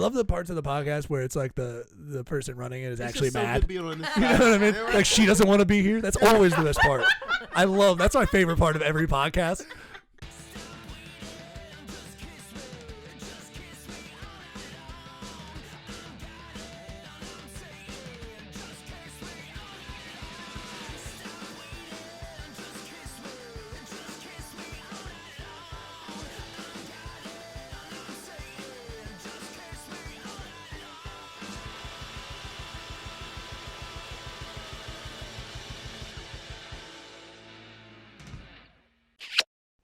love the parts of the podcast where it's like the person running it is actually so mad. good being on this You know what I mean? Like she doesn't want to be here. That's always the best part. That's my favorite part of every podcast.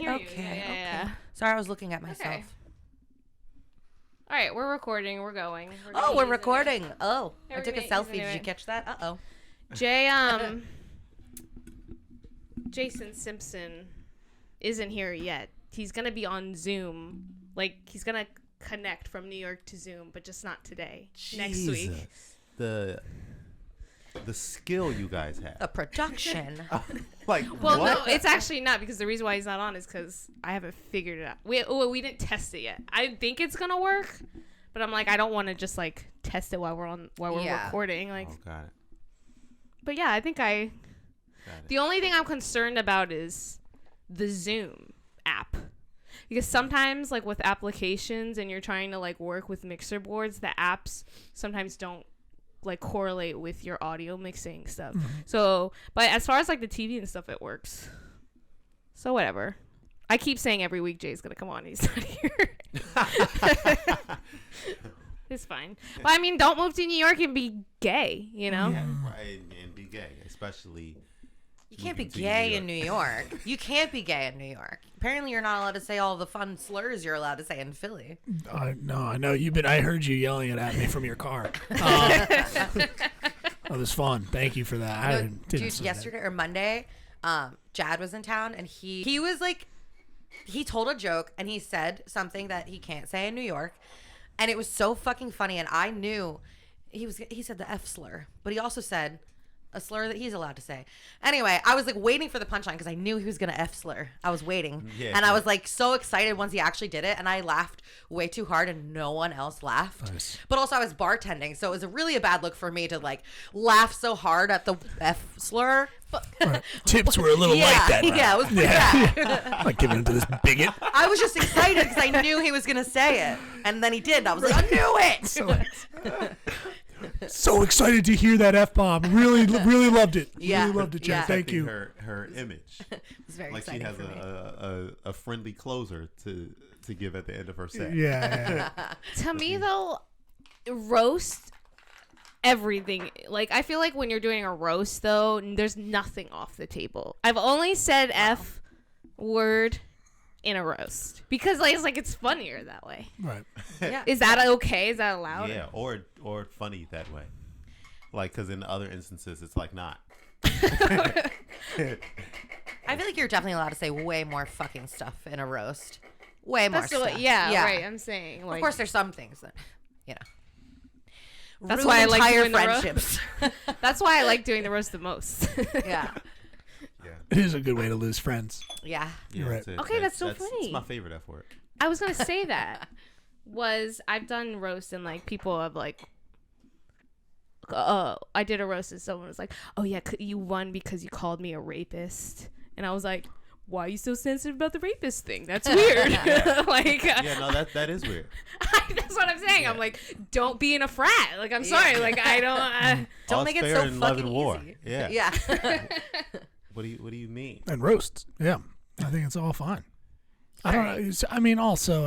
Okay. Sorry, I was looking at myself. Okay. All right, we're recording. We're going. We're recording. Oh, I took a selfie. anyway. Did you catch that? Uh-oh. Jason Simpson isn't here yet. He's going to be on Zoom. Like, he's going to connect from New York to Zoom, but just not today. Next week. The skill you guys have. A production. Like, Well, what? no, it's actually not, because the reason why he's not on is because I haven't figured it out. We didn't test it yet. I think it's going to work, but I'm like, I don't want to just, like, test it while we're recording. Like, got it. But yeah, I think the only thing I'm concerned about is the Zoom app. Because sometimes, like, with applications and you're trying to, like, work with mixer boards, the apps sometimes don't, like, correlate with your audio mixing stuff. Mm-hmm. So, but as far as, like, the TV and stuff, it works. So, whatever. I keep saying every week Jay's going to come on. He's not here. It's fine. But, I mean, don't move to New York and be gay, you know? Yeah, right, and be gay, especially... You can't be gay in New York. You can't be gay in New York. Apparently, you're not allowed to say all the fun slurs you're allowed to say in Philly. No, I know I heard you yelling it at me from your car. It was fun. Thank you for that. Dude, yesterday or Monday, Jad was in town, and he was like, he told a joke, and he said something that he can't say in New York, and it was so fucking funny. And I knew he said the F slur, but he also said a slur that he's allowed to say. Anyway, I was like waiting for the punchline because I knew he was gonna F slur. I was waiting, I was like so excited once he actually did it, and I laughed way too hard, and no one else laughed. Nice. But also, I was bartending, so it was really a bad look for me to like laugh so hard at the F slur. Tips were a little light that night. Yeah, it was pretty bad. Like giving it to this bigot. I was just excited because I knew he was gonna say it, and then he did. And I was like, I knew it. So excited to hear that F-bomb. Really loved it. Yeah. Really loved it, Jay. Thank you. Her image. It's very like exciting. She has a friendly closer to give at the end of her set. Yeah. To me, though, roast everything. Like, I feel like when you're doing a roast, though, there's nothing off the table. I've only said F word in a roast because like it's funnier that way. Right. Yeah. Is that okay? Is that allowed? Yeah, or funny that way. Like, because in other instances, it's like not. I feel like you're definitely allowed to say way more fucking stuff in a roast. Way more stuff. Yeah, right. I'm saying, like, of course, there's some things that, you know. That's why I like doing friendships. That's why I like doing the roast the most. Yeah. It is a good way to lose friends. Yeah. You're right. Okay, that's so funny. It's my favorite F word. I was gonna say that. I've done roast and like people have like, I did a roast and someone was like, oh yeah, you won because you called me a rapist, and I was like, why are you so sensitive about the rapist thing? That's weird. Like, yeah, no, that is weird. That's what I'm saying. Yeah. I'm like, don't be in a frat. Like, I'm sorry. Like, I don't. Don't make it so fucking easy. Yeah. Yeah. What do you mean? And roast. Yeah, I think it's all fine. I don't know. I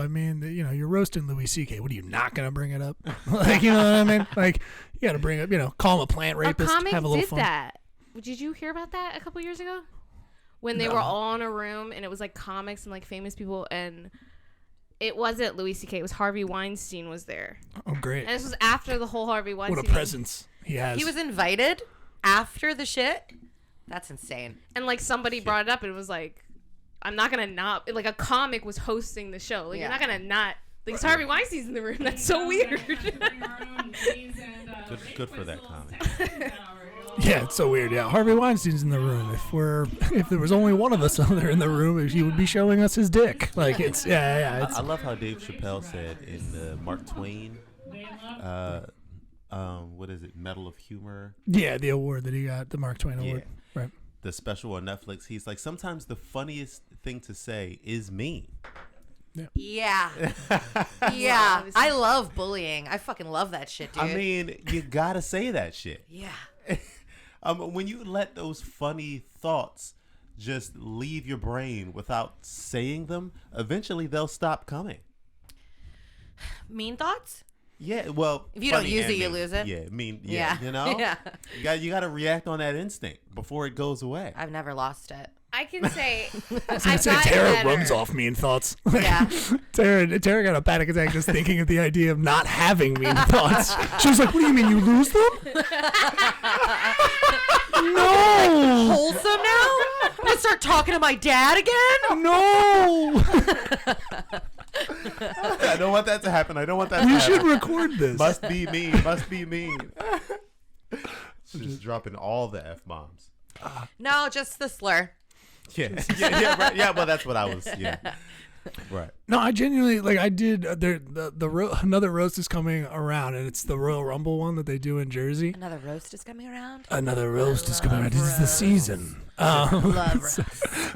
mean, you know, you're roasting Louis C.K. What are you not gonna bring it up? Like, you know what I mean? Like, you got to bring up, you know, call him a plant rapist. A comic have a little did fun. that. Did you hear about that a couple years ago? When they were all in a room and it was like comics and like famous people, and it wasn't Louis C.K. It was Harvey Weinstein was there. Oh, great! And this was after the whole Harvey Weinstein. What a presence he has. He was invited after the shit. That's insane. And like somebody brought it up and it was like, I'm not gonna not, like, a comic was hosting the show. Like, you're not gonna not, like, Harvey Weinstein's in the room. That's so weird. Good for that comic. Yeah, it's so weird. Yeah, Harvey Weinstein's in the room. If there was only one of us other in the room, he would be showing us his dick. Like, it's it's. I love how Dave Chappelle said in the Mark Twain what is it? Medal of Humor. Yeah, the award that he got, the Mark Twain Award. Right. The special on Netflix. He's like, sometimes the funniest thing to say is mean. Yeah. Yeah. I love bullying. I fucking love that shit, dude. I mean, you gotta say that shit. Yeah. When you let those funny thoughts just leave your brain without saying them, eventually they'll stop coming. Mean thoughts? Yeah, well, if you don't funny use and it, you mean. lose it. Yeah, yeah. You know, you got to react on that instinct before it goes away. I've never lost it. I can say I've gotten Tara better. Runs off mean thoughts. Yeah. Tara got a panic attack just thinking of the idea of not having mean thoughts. She was like, "What do you mean you lose them?" No. Wholesome now? I'm gonna start talking to my dad again? No. I don't want that to happen. I don't want that to You happen. should record this. Must be mean. Must be mean. Just dropping all the F-bombs. No, just the slur. Yeah, right. Yeah, well, that's what I was, right. No, I genuinely, like, I did, another roast is coming around, and it's the Royal Rumble one that they do in Jersey. Another roast is coming around? Another roast is coming around. This is the season. Love roast.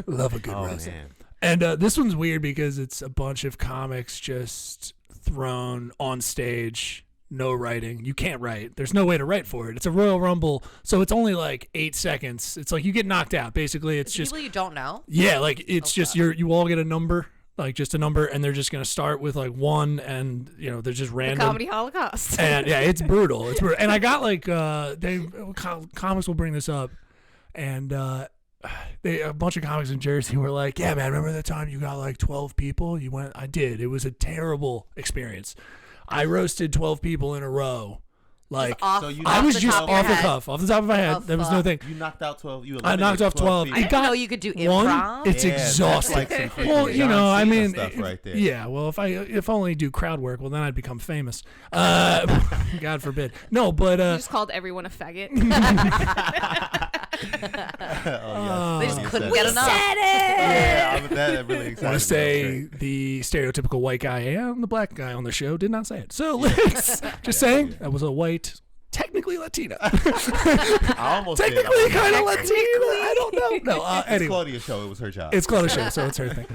Love a good Oh, roast. man. And this one's weird because it's a bunch of comics just thrown on stage. No writing. You can't write. There's no way to write for it. It's a Royal Rumble, so it's only like 8 seconds. It's like you get knocked out. Basically, it's just people you don't know. Yeah, like it's just you all get a number, like just a number, and they're just gonna start with like one, and they're just random. The comedy holocaust. And yeah, it's brutal. It's brutal. And I got like comics will bring this up, and a bunch of comics in Jersey were like, "Yeah, man, remember that time you got like 12 people? You went. I did. It was a terrible experience. I roasted 12 people in a row. Like I was just off the cuff, off the top of my head. There was no thing. You knocked out 12. I knocked off 12. I didn't know you could do improv. It's exhausting. Like well, I mean, stuff right there. Yeah. Well, if I only do crowd work, well, then I'd become famous. God forbid. No, but you just called everyone a faggot. They just couldn't get enough. Said it. Yeah, that really excited I want to say me. the stereotypical white guy and the black guy on the show did not say it. So let's just saying that was a white, technically Latina. I almost technically kind of Latina. I don't know. No, It's anyway. Claudia's show. It was her job. It's Claudia's show, so it's her thing.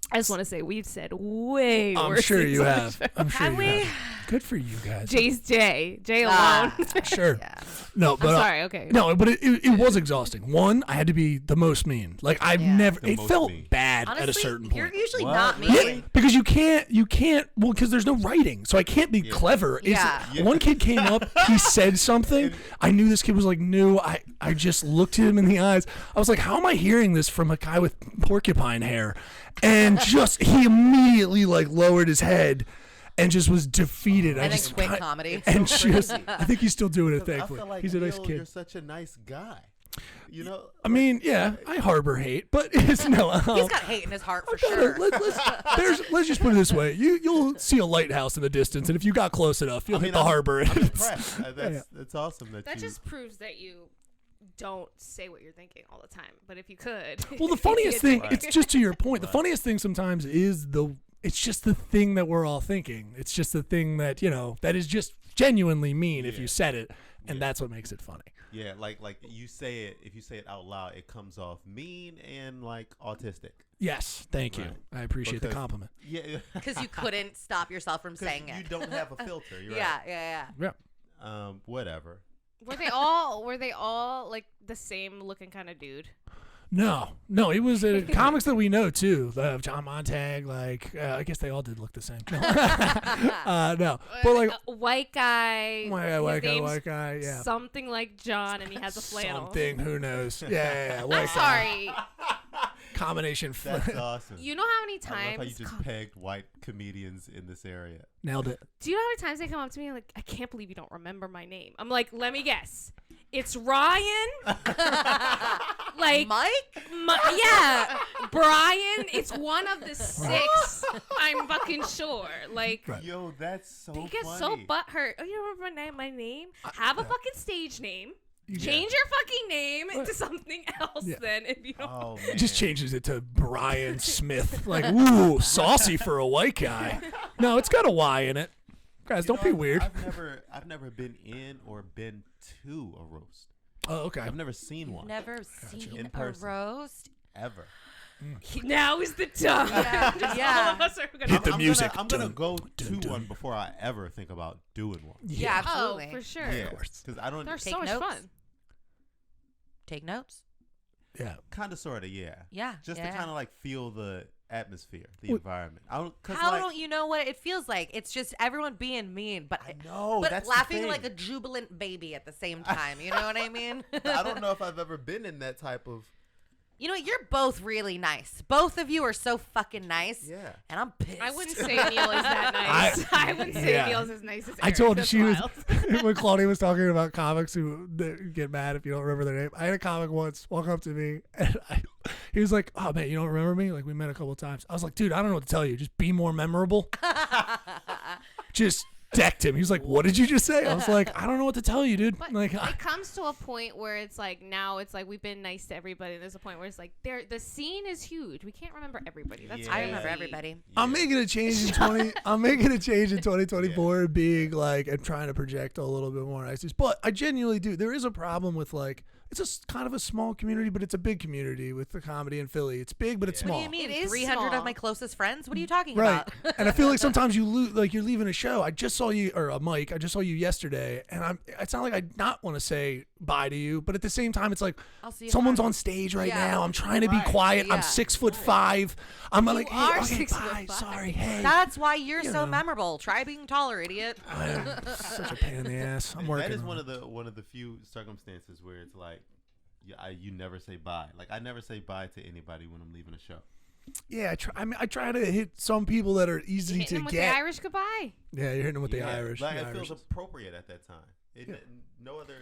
I just want to say we've said way I'm worse sure things you on the have. show. I'm sure Have you we? have. Good for you guys. Jay alone. Sure. Yeah. No, but I'm sorry. Okay. No, but it was exhausting. One, I had to be the most mean. Like I've never. The It most felt mean. bad Honestly, at a certain you're point. usually What? not mean. Really? Yeah, because you can't. Well, because there's no writing, so I can't be clever. Yeah. One kid came up, he said something. I knew this kid was like new. I just looked at him in the eyes. I was like, how am I hearing this from a guy with porcupine hair? And just he immediately like lowered his head and just was defeated. And then quit comedy. And just, I think he's still doing it. I Thankfully, feel like he's a nice Neil, kid. You're such a nice guy. I mean, yeah, I harbor hate, but it's no. He's got hate in his heart for sure. Let's just put it this way: you'll see a lighthouse in the distance, and if you got close enough, you'll hit the harbor. I'm impressed. That's awesome. That just proves that you don't say what you're thinking all the time. But if you could, Well, the funniest thing, it's just to your point. The funniest thing sometimes is it's just the thing that we're all thinking. It's just the thing that that is just genuinely mean if you said it, and that's what makes it funny. Yeah, like you say it. If you say it out loud, it comes off mean and like autistic. Yes, thank you. Right. I appreciate the compliment. Yeah, Because you couldn't stop yourself from saying you it. don't have a filter. You're Yeah. Yeah. Whatever. Were they all like the same looking kind of dude? No, it was comics that we know too. John Montag, like I guess they all did look the same. No, no, but like a white guy. white his guy, name's yeah, something like John, and he has a flannel. something. Who knows? Yeah. I'm White guy. sorry. Combination. That's awesome. You know how many I love how you times? just pegged white comedians in this area. Nailed it. Do you know how many times they come up to me like, I can't believe you don't remember my name? I'm like, let me guess. It's Ryan. Like Mike? yeah, Brian. It's one of the 6. I'm fucking sure. Like. Right. Yo, that's so They get funny. so butthurt. Oh, you don't remember my name? Have a fucking stage name. Yeah. Change your fucking name to something else. Yeah. Then if you don't. Oh It man. just changes it to Brian Smith. Like, ooh, saucy for a white guy. No, it's got a Y in it. Guys, don't be weird. I've never been in or been to a roast. Oh, okay. I've never seen one. Never seen In a person. roast. Ever. Now is the time. Yeah. All of us are gonna Hit the music. I'm gonna Dun, go dun, to dun. one before I ever think about doing one. Yeah, Oh, absolutely. for sure. Yeah, course. because I don't. They're Take so much notes. fun. Take notes. Yeah. Kind of, sort of, yeah. Yeah. Just yeah. to kind of like feel the atmosphere, the Well, environment. I don't. Cause How like, don't you know what it feels like? It's just everyone being mean, but I know, but that's the laughing thing. like a jubilant baby at the same time. You know what I mean? I don't know if I've ever been in that type of. You know, you're both really nice. Both of you are so fucking nice. Yeah. And I'm pissed. I wouldn't say Neil is that nice. I wouldn't say yeah. Neil's as nice as Eric. I told That's she wild. was when Claudia was talking about comics who that get mad if you don't remember their name. I had a comic once walk up to me and he was like, "Oh man, you don't remember me? Like we met a couple of times." I was like, "Dude, I don't know what to tell you. Just be more memorable." Just decked him. He was like, "What did you just say?" I was like, "I don't know what to tell you, dude." But Like, it comes to a point where it's like now it's like we've been nice to everybody. There's a point where it's like the scene is huge. We can't remember everybody. That's Yeah. I remember crazy. everybody. I'm making a change in 20. I'm making a change in 2024, being like and trying to project a little bit more niceness. But I genuinely do. There is a problem with like it's kind of a small community, but it's a big community with the comedy in Philly. It's big, but it's Yeah. small. What do you mean? It is 300 small. of my closest friends? What are you talking Right. about? And I feel like sometimes you like you're leaving a show. I just saw you or a mic. I just saw you yesterday, and it's not like I not want to say bye to you, but at the same time, it's like I'll see you someone's tomorrow. on stage right Yeah. now. I'm trying to be Right. quiet. Yeah. I'm 6'5". I'm like, hey, are okay, 6'5". bye. Sorry, hey. That's why you're You so know. memorable. Try being taller, idiot. I'm such a pain in the ass. I'm working. That is on one it. of the few circumstances where it's like, you never say bye. Like I never say bye to anybody when I'm leaving a show. Yeah, I try to hit some people that are easy Hitting to him with get. the Irish goodbye. Yeah, you're hitting them with the Yeah. Irish. Like the it feels Irish. appropriate at that time. Yeah. No other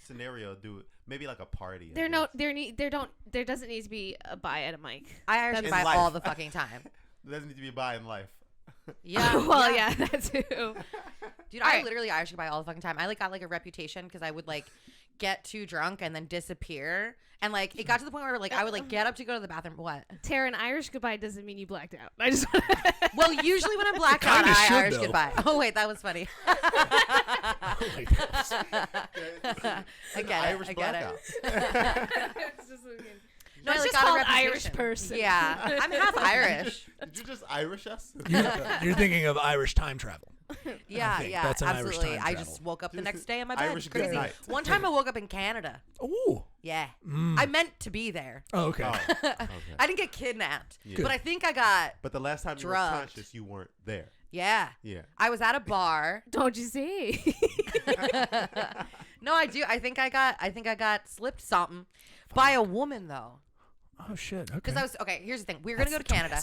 scenario do it. Maybe like a party. I There guess. there doesn't need to be a bye at a mic. I Irish In goodbye life. all the fucking time. There doesn't need to be a bye in life. Yeah. Well, yeah, that too. Dude, All I right. literally Irish goodbye all the fucking time. I like got like a reputation because I would like get too drunk and then disappear. And like it got to the point where like I would like get up to go to the bathroom. What? Tara, an Irish goodbye doesn't mean you blacked out. I just Well, usually when I'm blacked out, kinda I should, Irish though. goodbye. Oh wait, that was funny. Like, I get Irish it. I get it. blackout. it's just looking. No, It's I, like, just got a called reputation. Irish person. Yeah, I'm half Irish. Did you just Irish us? you're thinking of Irish time travel. Yeah, think yeah, that's an Irish absolutely. time I travel. just woke up the Just next day in my bed. Irish Crazy. goodnight. One time I woke up in Canada. Ooh. Yeah, Mm. I meant to be there. Oh, okay. Oh, okay. I didn't get kidnapped, Yeah. but I think I got. But the last time you were Drugged. conscious, you weren't there. Yeah, Yeah. I was at a bar. Don't you see? No, I do. I think I got slipped something by a woman though. Oh shit. Okay. Because I was okay. Here's the thing: we were gonna go to Canada.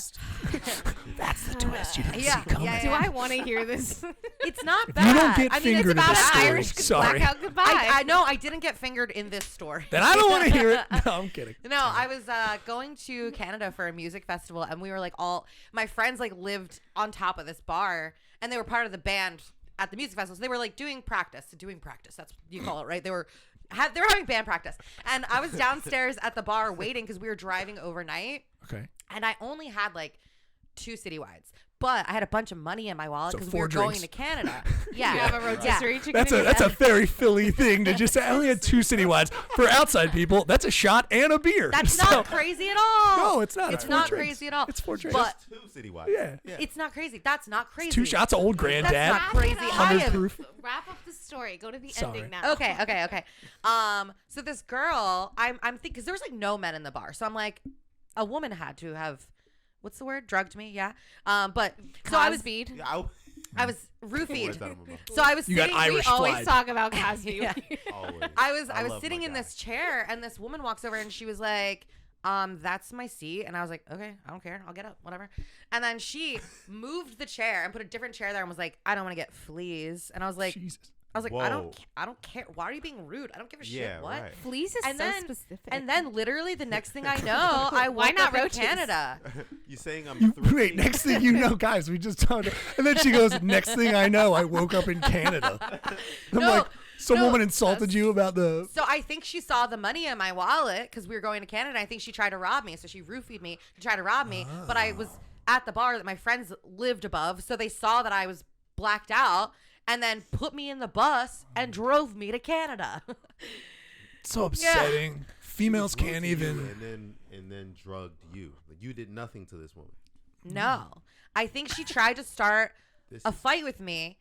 That's the twist you didn't Yeah, see coming. yeah, Do I want to hear this? It's not If bad. you don't get I mean, it's fingered in about this an story, Irish. sorry. Blackout goodbye. I know I didn't get fingered in this story. Then I don't want to hear it. No, I'm kidding. No, I was going to Canada for a music festival, and we were like all my friends like lived on top of this bar, and they were part of the band at the music festival. So they were like doing practice. That's what you call it, right? They were having band practice, and I was downstairs at the bar waiting because we were driving overnight, Okay. and I only had like 2 citywides. But I had a bunch of money in my wallet So because 4 we were going drinks. to Canada. Yeah, You have a rotisserie chicken. That's in a your that's a very Philly thing to just say. I only had 2 citywides. For outside people, that's a shot and a beer. That's So- not crazy at all. No, it's not. It's It's not 4 drinks. crazy at all. It's 4 drinks. But Two citywide. Yeah. it's not crazy. That's not crazy. 2 shots of old granddad. That's not crazy. Wrap it up. I 100 am proof. Wrap up the story. Go to the Sorry. ending now. Okay. So this girl, I'm thinking because there was like no men in the bar, so I'm like, a woman had to have, what's the word? Drugged me, yeah. But so I was Cosby'd. Yeah, I was Words roofied. out of my mouth. So I was You got sitting. Irish We always flied. talk about Cosby. Yeah. Always. I was love sitting my in guy. this chair, and this woman walks over, and she was like, that's my seat. And I was like, okay, I don't care. I'll get up, whatever. And then she moved the chair and put a different chair there and was like, I don't want to get fleas. And I was like, Jesus. I was like, Whoa. I don't care. Why are you being rude? I don't give a shit. Yeah, What? right. Fleas is And so then- specific. And then literally the next thing I know, I Why woke not up in roaches? Canada. You saying I'm You, thrifty? wait, next thing you know, guys, we just talked. And then she goes, next thing I know, I woke up in Canada. I'm No, like, some no, woman insulted you about the. So I think she saw the money in my wallet because we were going to Canada. I think she tried to rob me. So she roofied me to try to rob me. But I was at the bar that my friends lived above. So they saw that I was blacked out, and then put me in the bus and drove me to Canada. So upsetting. Females can't even. And then drugged you. But you did nothing to this woman. No. I think she tried to start a fight with me.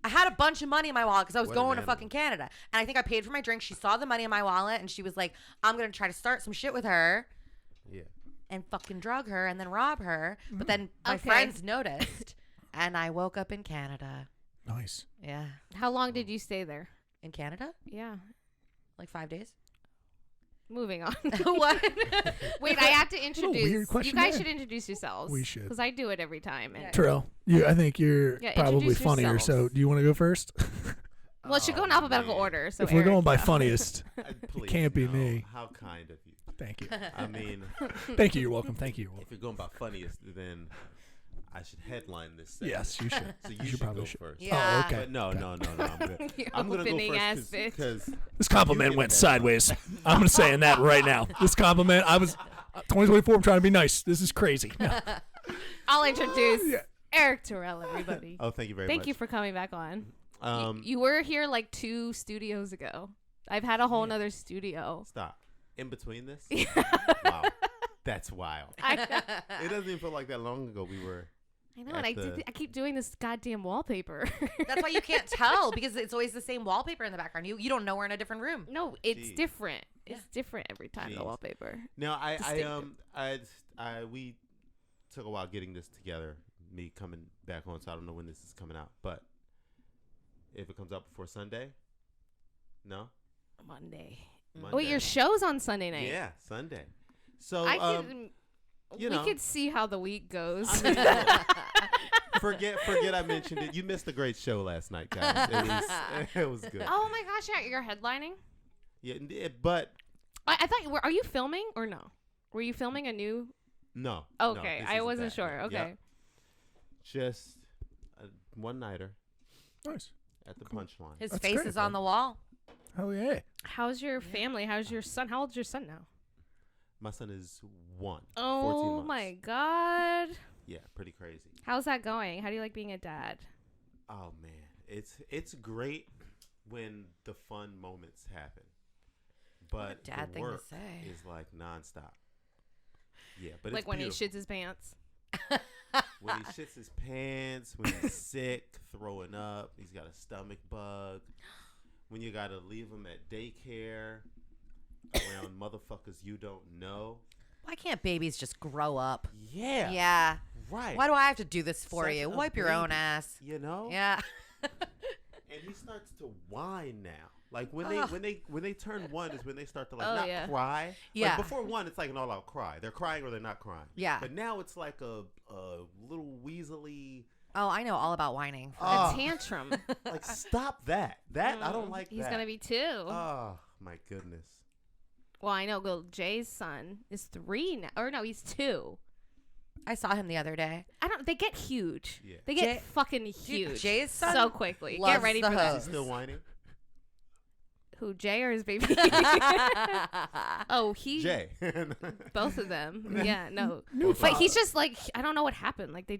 I had a bunch of money in my wallet because I was going to fucking Canada. And I think I paid for my drink. She saw the money in my wallet and she was like, I'm going to try to start some shit with her. Yeah. And fucking drug her and then rob her. But then my friends noticed and I woke up in Canada. Nice. Yeah. How long did you stay there? In Canada? Yeah. Like 5 days. Moving on. What? Wait, I have to introduce. weird question You guys there. should introduce yourselves. We should. Because I do it every time. And Terrell, I think you're probably introduce funnier. So yourselves. do you want to go first? Well, it should go in alphabetical order. So If we're going Eric, by yeah. funniest, Please, can't be no. me. How kind of you. Thank you. I mean, Thank you. You're welcome. Thank you. You're if welcome. you're going by funniest, then I should headline this segment. Yes, you should. So You should probably go should. first. Yeah. Oh, okay. But no, I'm good. You I'm gonna go opening ass first bitch. because This compliment You went get that. sideways. I'm going to say that right now. This compliment, I was 2024. I'm trying to be nice. This is crazy. No. I'll introduce Erik Terrell, everybody. oh, thank you very much. Thank you for coming back on. Um, You were here like 2 studios ago. I've had a whole nother studio. stop. In between this, wow, that's wild. It doesn't even feel like that long ago. We were. I know, and I keep doing this goddamn wallpaper. That's why you can't tell because it's always the same wallpaper in the background. You don't know we're in a different room. No, it's Jeez. different. It's different every time, the Jeez. wallpaper. No, Distinctive. we took a while getting this together. Me coming back on, so I don't know when this is coming out. But if it comes out before Sunday, no. Monday. Monday. Wait, your show's on Sunday night. Yeah, Sunday. So we could see how the week goes. I mean, forget I mentioned it. You missed a great show last night, guys. It was good. Oh my gosh, you're headlining? Yeah, but I thought are you filming or no? Were you filming a new? no. Okay, this I isn't wasn't that. sure. Yep. Okay. Just a one-nighter Nice. at the Punchline. His That's face great, is on bud. the wall. Oh, yeah. How's your family? How's your son? How old's your son now? My son is 1. 14 Oh months. my god. Yeah, pretty crazy. How's that going? How do you like being a dad? Oh man, it's great when the fun moments happen, but dad the thing to work say. is like nonstop. Yeah, but Like it's when beautiful. he shits his pants. When he shits his pants, when he's sick, throwing up, he's got a stomach bug. When you gotta leave him at daycare around motherfuckers you don't know. Why can't babies just grow up? Yeah. Yeah. Right. Why do I have to do this for Such you? a Wipe your own baby. ass. You know? Yeah. And he starts to whine now. Like when Ugh. they turn 1 is when they start to like Oh, not yeah. cry. Yeah. Like before 1, it's like an all-out cry. They're crying or they're not crying. Yeah. But now it's like a little weaselly. Oh, I know all about whining. Ah. A tantrum. Like stop that. I don't like He's that. gonna be 2. Oh my goodness. Well, I know. Well, Jay's son is 3 now, or no, he's 2. I saw him the other day. I don't. They get huge. Yeah. They get Jay- fucking huge. Jay's son so quickly. loves Get ready the for Is that. he hose. still whining? Who, Jay or his baby? Oh, he. Jay. Both of them. Yeah, no. New But he's father. just like, I don't know what happened. Like, they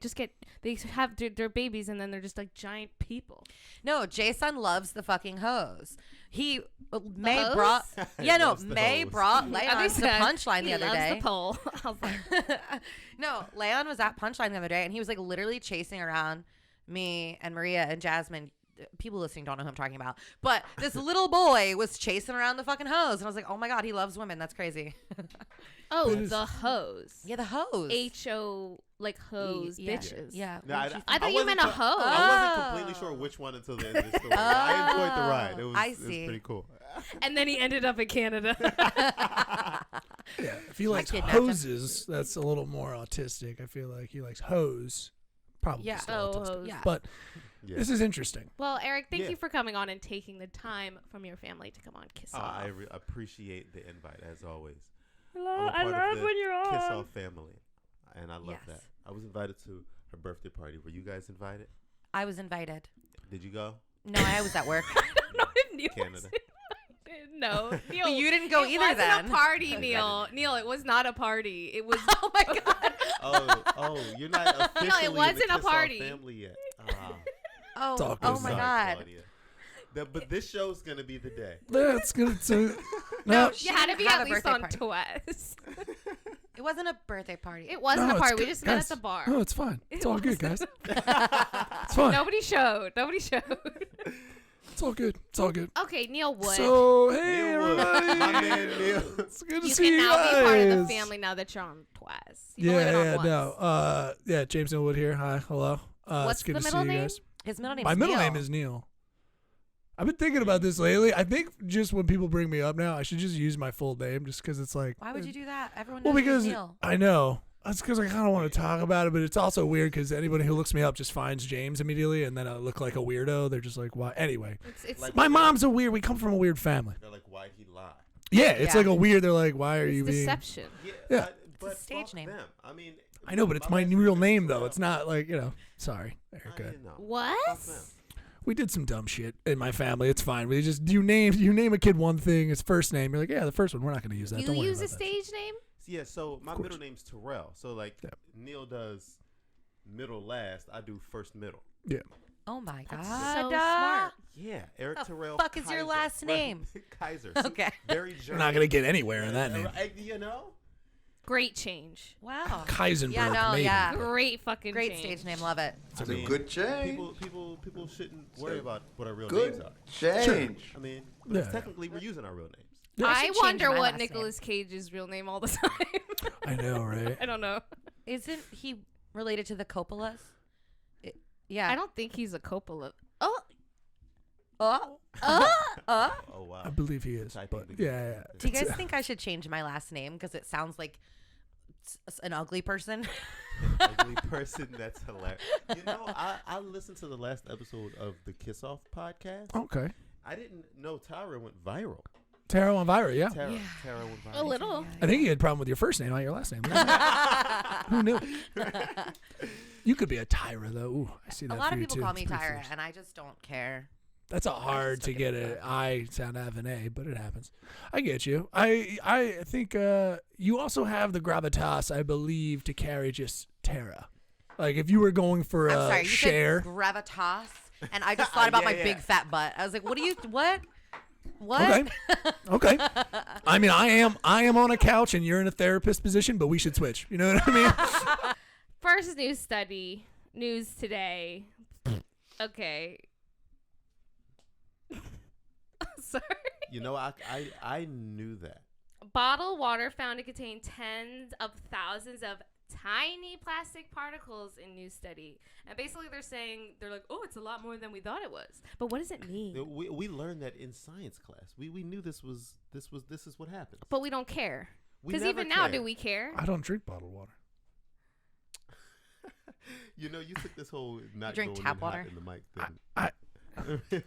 have their babies and then they're just like giant people. No, Jason loves the fucking hose. May hose? brought. He Yeah, no, loves the May hose. brought At Leon least to the punchline he the other loves day. the pole. I was like, No, Leon was at punchline the other day, and he was like literally chasing around me and Maria and Jasmine. People listening don't know who I'm talking about, but this little boy was chasing around the fucking hose, and I was like, "Oh my god, he loves women. That's crazy." oh, That is- the hose. Yeah, the hose. H-O, like hose, Yeah. bitches. Yeah. No, Where'd you I thought you wasn't meant a co- hose. I wasn't Oh. completely sure which one until the end of the story. I enjoyed the ride. It was, I it was see. pretty cool. And then he ended up in Canada. Yeah, if he likes kidnapped him. hoses, that's a little more autistic. I feel like he likes hose. Probably Yeah. still Oh, autistic. hose. Yeah. But Yeah. this is interesting. Well, Eric, thank Yeah. you for coming on and taking the time from your family to come on Kiss Off. I appreciate the invite as always. I I'm a love part of the when you're on. Kiss Off family, and I love Yes. that. I was invited to her birthday party. Were you guys invited? I was invited. Did you go? No, I was at work. I don't know if Neil Canada. was invited. No, Neil. But you didn't go it either wasn't then. a party, Neil. Neil, it was not a party. It was. Oh my god. Oh, you're not officially in the wasn't a Kiss Off party. family yet. Oh, all good. oh my Sorry, God. Claudia. But this show's gonna be the day. That's good. So, No, no, she You had to didn't be have at a least birthday on party. twice. It wasn't a birthday party. It wasn't no, a it's party. We good. just met Guys, at the bar. No, it's fine. It's It all good, wasn't guys. a- It's fine. Nobody showed. Nobody showed. It's all good. It's all good. Okay, Neil Wood. So, hey, Neil Wood. everybody. My man Neil. It's good to you see can you now guys. be part of the family now that you're on twice. You've only been on once. no. Yeah, James Neilwood here. Hi, hello. What's it's good the to middle see you name? guys. His middle name My is middle Neil. name is Neil. I've been thinking about this lately. I think just when people bring me up now, I should just use my full name just because it's like. Why would you do that? Everyone Well, knows because you're Neil. I know. That's because I kind of want to talk about it, but it's also weird because anybody who looks me up just finds James immediately, and then I look like a weirdo. They're just like, why? Anyway, It's Like- my mom's a weird. We come from a weird family. They're like, why'd he lie? Yeah, it's Yeah. like a weird. They're like, why are you being? deception. Yeah. But stage fuck name. them. I mean, I know, but it's my last real name name is though. Terrell. It's not like Sorry, Erica. I know. What? Fuck them. We did some dumb shit in my family. It's fine. We just you name a kid one thing, his first name. You're like, yeah, the first one. We're not going to use that. You Don't worry use a about that. stage name? Yeah, so my course. middle name's Terrell. So like Yeah. Neil does middle last, I do first middle. Yeah. Oh my God. So smart. Yeah, Eric The Terrell. fuck is your Kaiser. last Right. name? Kaiser. Okay. Very We're German. not going to get anywhere in that name. You know? Great change. Wow. Kaisenberg, Yeah, no, maybe. yeah. Great fucking Great change. stage name. Love it. I mean, good change. People shouldn't worry about what our real Good names are. change. I mean, because Yeah. technically we're using our real names. I should change wonder my what last name. Nicolas Cage's real name all the time. I know, right? I don't know. Isn't he related to the Coppolas? Yeah. I don't think he's a Coppola. Oh, Oh. Oh wow. I believe he is. Typing But together. yeah. Do you guys think I should change my last name because it sounds like an ugly person? Ugly person. That's hilarious. You know, I listened to the last episode of the Kiss Off podcast. Okay. I didn't know Tara went viral. Tara on Vira, yeah. Tara went viral. a little. I think you had a problem with your first name, not your last name. Who knew? You could be a Tyra, though. Ooh, I see that A lot for of you, people too. call me It's pretty Tyra, fierce. and I just don't care. That's a hard to took get it an for I sound to have an A, but it happens. I get you. I think you also have the gravitas, I believe, to carry just Tara. Like if you were going for I'm a sorry, you share. said gravitas, and I just thought about Yeah, my yeah. big fat butt. I was like, what? What? Okay. Okay. I mean, I am on a couch and you're in a therapist position, but we should switch. You know what I mean? First news study. News today. Okay. Sorry. You know, I knew that. Bottled water found to contain tens of thousands of tiny plastic particles in new study. And basically they're like, oh, it's a lot more than we thought it was. But what does it mean? We learned that in science class. We knew this is what happens. But we don't care. We Because never even now, care. do we care? I don't drink bottled water. You know, you took this whole not drink going tap in water? hot in the mic thing.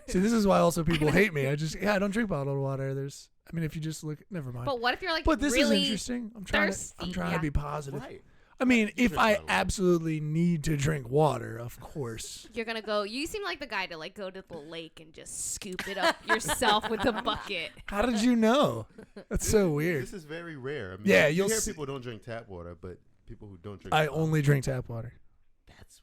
See, this is why also people hate me. I don't drink bottled water. If you just look, never mind. But what if you're like But this really is interesting. I'm trying thirsty? to Yeah. be positive. Right. I mean, You if drink I bottled water. absolutely need to drink water, of course. You're gonna go. You seem like the guy to like go to the lake and just scoop it up yourself with a bucket. How did you know? That's so weird. This is very rare. I mean, Yeah, you you'll hear see- people don't drink tap water, but people who don't drink I bottled only drink tap water. That's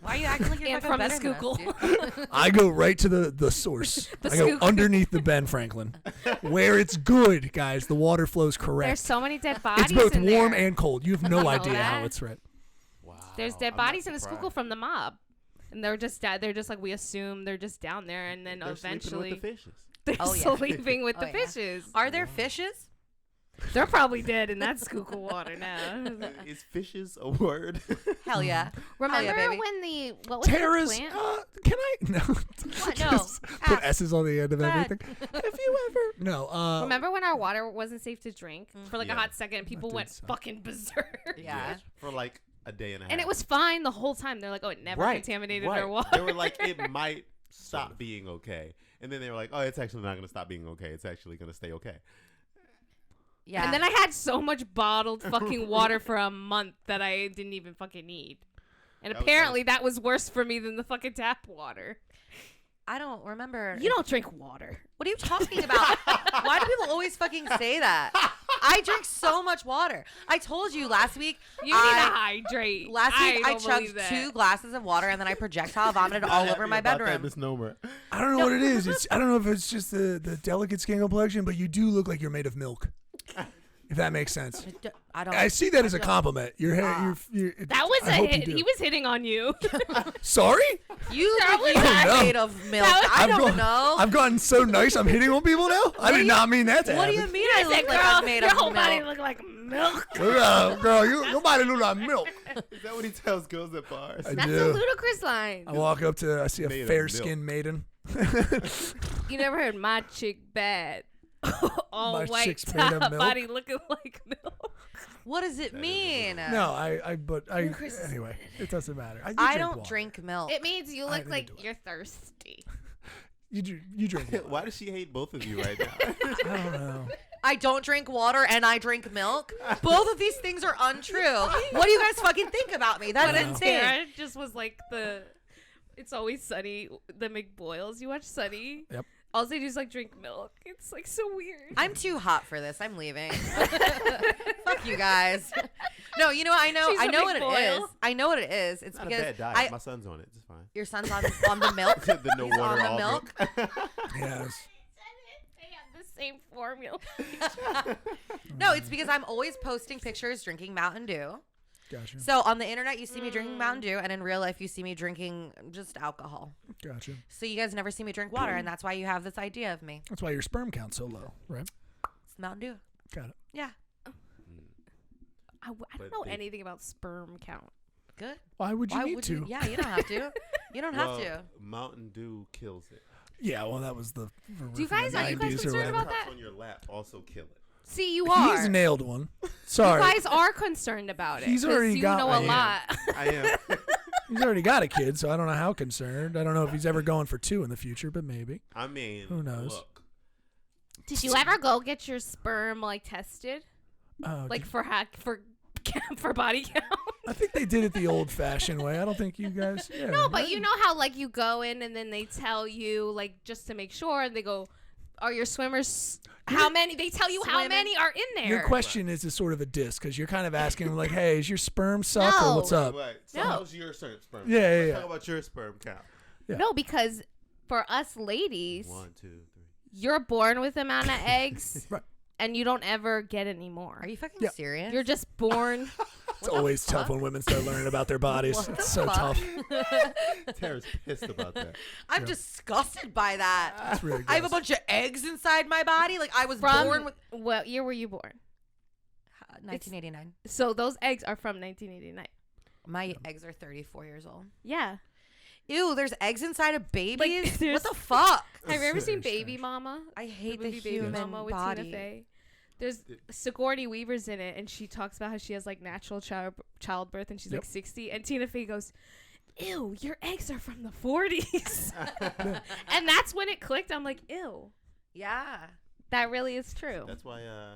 Why are you acting like you're And fucking from the better than us, Schuylkill. dude? I go right to the source. The I go Schuylkill. underneath the Ben Franklin, where it's good, guys. The water flows correct. There's so many dead bodies. It's both in warm there. and cold. You have no You know idea how that? it's right. wow. There's dead I'm not bodies in the Schuylkill surprised. from the mob, and they're just like we assume they're just down there, and then They're sleeping eventually with the fishes. they're Oh, yeah. sleeping with Oh, the yeah. fishes. Are there fishes? They're probably dead in that Schuylkill water now. Is fishes a word? Hell yeah. Remember baby. when what was Tara's. the plant? Can I? No. No. Just put Ask. S's on the end of Go ahead. everything. Have you ever? No. Remember when our water wasn't safe to drink for like Yeah. a hot second? People did went suck. fucking berserk. Yeah. For like a day and a half. And it was fine the whole time. They're like, oh, it never contaminated right. our water. They were like, it might stop being okay. And then they were like, oh, it's actually not going to stop being okay. It's actually going to stay okay. Yeah. And then I had so much bottled fucking water for a month that I didn't even fucking need. And That was- apparently that was worse for me than the fucking tap water. I don't remember. You don't drink water. What are you talking about? Why do people always fucking say that? I drink so much water. I told you last week. You need to hydrate. Last week I don't chugged believe that. 2 glasses of water and then I projectile vomited all over my About that bedroom. misnomer. I don't know what it is. I don't know if it's just the delicate skin complexion, but you do look like you're made of milk. If that makes sense. I don't. I see that as a compliment. Your hair. That was I a hope you hit. do. He was hitting on you. Sorry. You look That like was you're not- made of milk. I don't know. I've gotten so nice. I'm hitting on people now. I did not mean that to What do happen. you mean I look like I'm made your of whole body milk? look like milk. Girl, your body look like milk. Is that what he tells girls at bars? I That's do. a ludicrous line. I walk up to, I see a Made of fair-skinned maiden. You never heard my chick bad. All My white chick's made of top milk? body looking like milk. What does it mean? No, anyway, it doesn't matter. I drink don't water. drink milk. It means you I look didn't like do it. you're thirsty. You drink water. Why does she hate both of you right now? I don't know. I don't drink water and I drink milk. Both of these things are untrue. What do you guys fucking think about me? That's But insane. Tara just was like It's Always Sunny, the McBoyles. You watch Sunny? Yep. All they do is like drink milk. It's like so weird. I'm too hot for this. I'm leaving. Fuck you guys. No, you know what? I know She's a what it McBoyle. is. I know what it is. It's Not a because bad diet. My son's on it. It's fine. your son's on the milk. The no He's water, on the all milk. Yes. They have the same formula. No, it's because I'm always posting pictures drinking Mountain Dew. Gotcha. So on the internet, you see me drinking Mountain Dew, and in real life, you see me drinking just alcohol. Gotcha. So you guys never see me drink water, and that's why you have this idea of me. That's why your sperm count's so low, right? It's Mountain Dew. Got it. Yeah, I don't But know they- anything about sperm count. good. Why would you Why need would to? you? Yeah, you don't have to. You don't have Well, to. Mountain Dew kills it. Yeah, well, that was the. Do you guys- are you guys 90s or concerned whatever. about Drops that? on your lap also kill it. See, you are. He's nailed one. You Sorry. guys are concerned about it. He's 'cause already you got know one. a lot. I am. He's already got a kid, so I don't know how concerned. I don't know if he's ever going for 2 in the future, but maybe. I mean, Who knows? Look, Did you ever go get your sperm like tested, Oh, like for for body count? I think they did it the old-fashioned way. I don't think you guys. Yeah, No, but you know how like you go in and then they tell you like just to make sure, and they go, "Are your swimmers? How many?" They tell you how Swimming. many are in there. Your question is a sort of a diss because you're kind of asking him like, "Hey, is your sperm suck No. or what's up?" Right. So No. how's your sperm count? Yeah, yeah, Let's yeah. talk about your sperm count. Yeah. No, because for us ladies, 1, 2, 3. you're born with the amount of eggs, Right. and you don't ever get any more. Are you fucking Yeah. serious? You're just born. It's always tough when women start learning about their bodies. What It's the so fuck? tough. Tara's pissed about that. I'm disgusted by that. It's really I have a gross. bunch of eggs inside my body. Like I was From born with what year were you born? 1989. So those eggs are from 1989. My eggs are 34 years old. Yeah. Ew, there's eggs inside of babies? there's- What the fuck? Have you ever seen very Baby strange. Mama? I hate the movie Baby human Mama with body. Tina Fey. There's Sigourney Weaver's in it, and she talks about how she has like natural childbirth, and she's Yep. like 60, and Tina Fey goes, "Ew, your eggs are from the 40s," and that's when it clicked. I'm like, "Ew, Yeah. that really is true." That's why